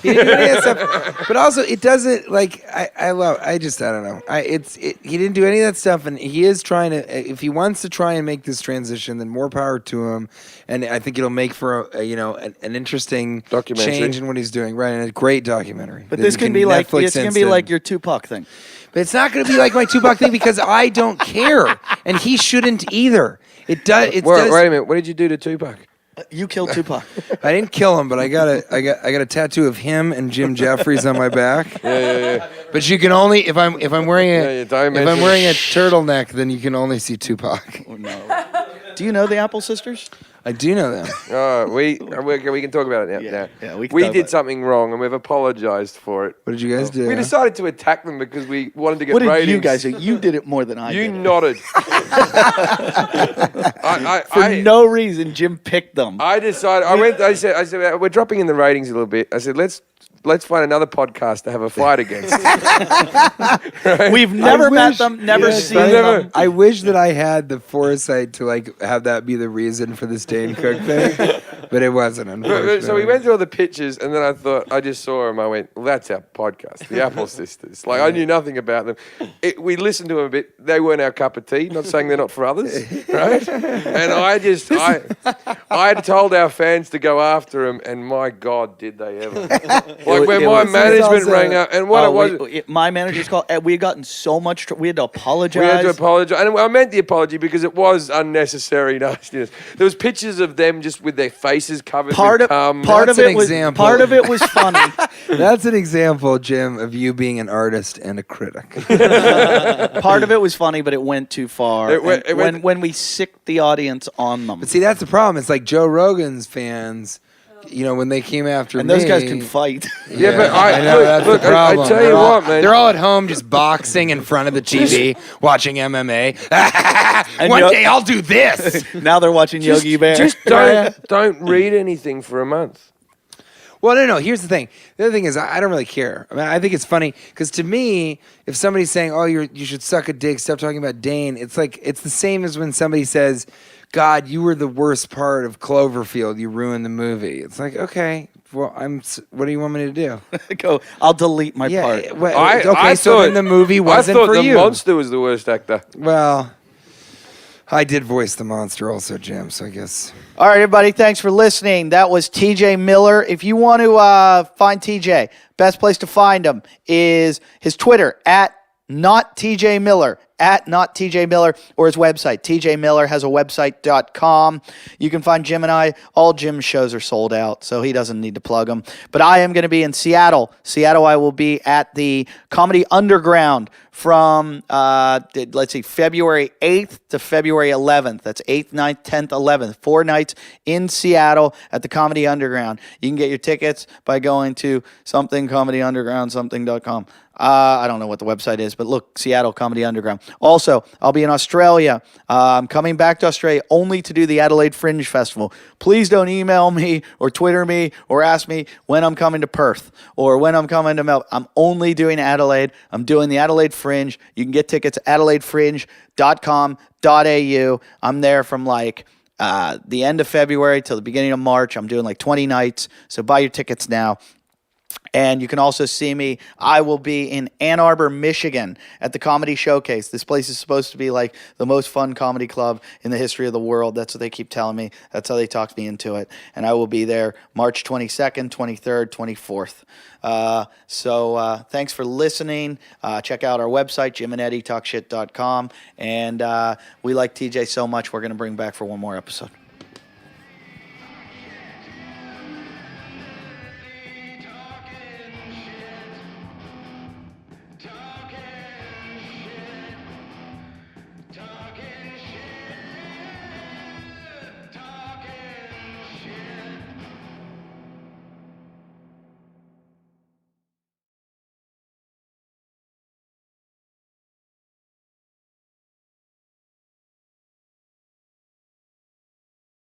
do any of that stuff. But also, it doesn't like I don't know. He didn't do any of that stuff, and he is trying to. If he wants to try and make this transition, then more power to him. And I think it'll make for an interesting Documentary. change in what he's doing, right? And a great documentary. But that this you can be like Netflix it's gonna be instant. like your Tupac thing. But it's not going to be like my Tupac thing because I don't care, and he shouldn't either. It does. It does. Wait a minute. What did you do to Tupac? You killed Tupac. I didn't kill him, but I got a tattoo of him and Jim Jeffries on my back. Yeah. But you can only if I'm wearing don't if I'm mention wearing a turtleneck, then you can only see Tupac. Oh, no. Do you know the Apple Sisters? I do know them. Oh, we can talk about it now. Yeah, we can talk did about it. something wrong, and we've apologized for it. What did you guys do? We decided to attack them because we wanted to get What did ratings. you guys do? You did it more than I You did. nodded. For no reason, Jim picked them. I decided. I said, we're dropping in the ratings a little bit. I said, let's find another podcast to have a fight against. We've never met them, never seen them. I wish that I had the foresight to like have that be the reason for this Dane Cook thing, but it wasn't. Unfortunately. So we went through all the pictures, and then I just saw them. I went, well, that's our podcast, the Apple Sisters. Like, I knew nothing about them. We listened to them a bit. They weren't our cup of tea. Not saying they're not for others, right? And I had told our fans to go after them, and my God, did they ever. Like when my management rang up, and what it was. My manager's call. We had gotten so much. We had to apologize. We had to apologize, and I meant the apology because it was unnecessary nastiness. There was pictures of them just with their faces covered Part with of cum. part of That's an it was example. part of it was funny. That's an example, Jim, of you being an artist and a critic. Part of it was funny, but it went too far. It went- And when we sicked the audience on them. But see, that's the problem. It's like Joe Rogan's fans, when they came after And me. those guys can fight. Yeah, but I know that's look, the problem. I tell you They're all- what, man. They're all at home just boxing in front of the TV, watching MMA. One Yo- day I'll do this. Now they're watching Yogi Bear. Just don't read anything for a month. Well, no. Here's the thing. The other thing is, I don't really care. I mean, I think it's funny because to me, if somebody's saying, "Oh, you should suck a dick," stop talking about Dane. It's like it's the same as when somebody says, "God, you were the worst part of Cloverfield. You ruined the movie." It's like, okay, well, what do you want me to do? Go. I'll delete my part. Well, I okay, so thought- then the movie wasn't I thought for the you. monster was the worst actor. Well, I did voice the monster also, Jim. So I guess. All right, everybody, thanks for listening. That was TJ Miller. If you want to find TJ, best place to find him is his Twitter, @NotTJMiller, @NotTJMiller, or his website, tjmillerhasawebsite.com. You can find Jim and I. All Jim's shows are sold out, so he doesn't need to plug them. But I am going to be in Seattle. I will be at the Comedy Underground from, February 8th to February 11th. That's 8th, 9th, 10th, 11th. 4 nights in Seattle at the Comedy Underground. You can get your tickets by going to something I don't know what the website is, but look, Seattle Comedy Underground. Also, I'll be in Australia. I'm coming back to Australia only to do the Adelaide Fringe Festival. Please don't email me or Twitter me or ask me when I'm coming to Perth or when I'm coming to Melbourne. I'm only doing Adelaide. I'm doing the Adelaide Fringe. You can get tickets at adelaidefringe.com.au. I'm there from the end of February till the beginning of March. I'm doing 20 nights, so buy your tickets now. And you can also see me. I will be in Ann Arbor, Michigan at the Comedy Showcase. This place is supposed to be the most fun comedy club in the history of the world. That's what they keep telling me. That's how they talked me into it. And I will be there March 22nd, 23rd, 24th. So thanks for listening. Check out our website, jimandeddytalkshit.com. And we like TJ so much, we're going to bring him back for one more episode.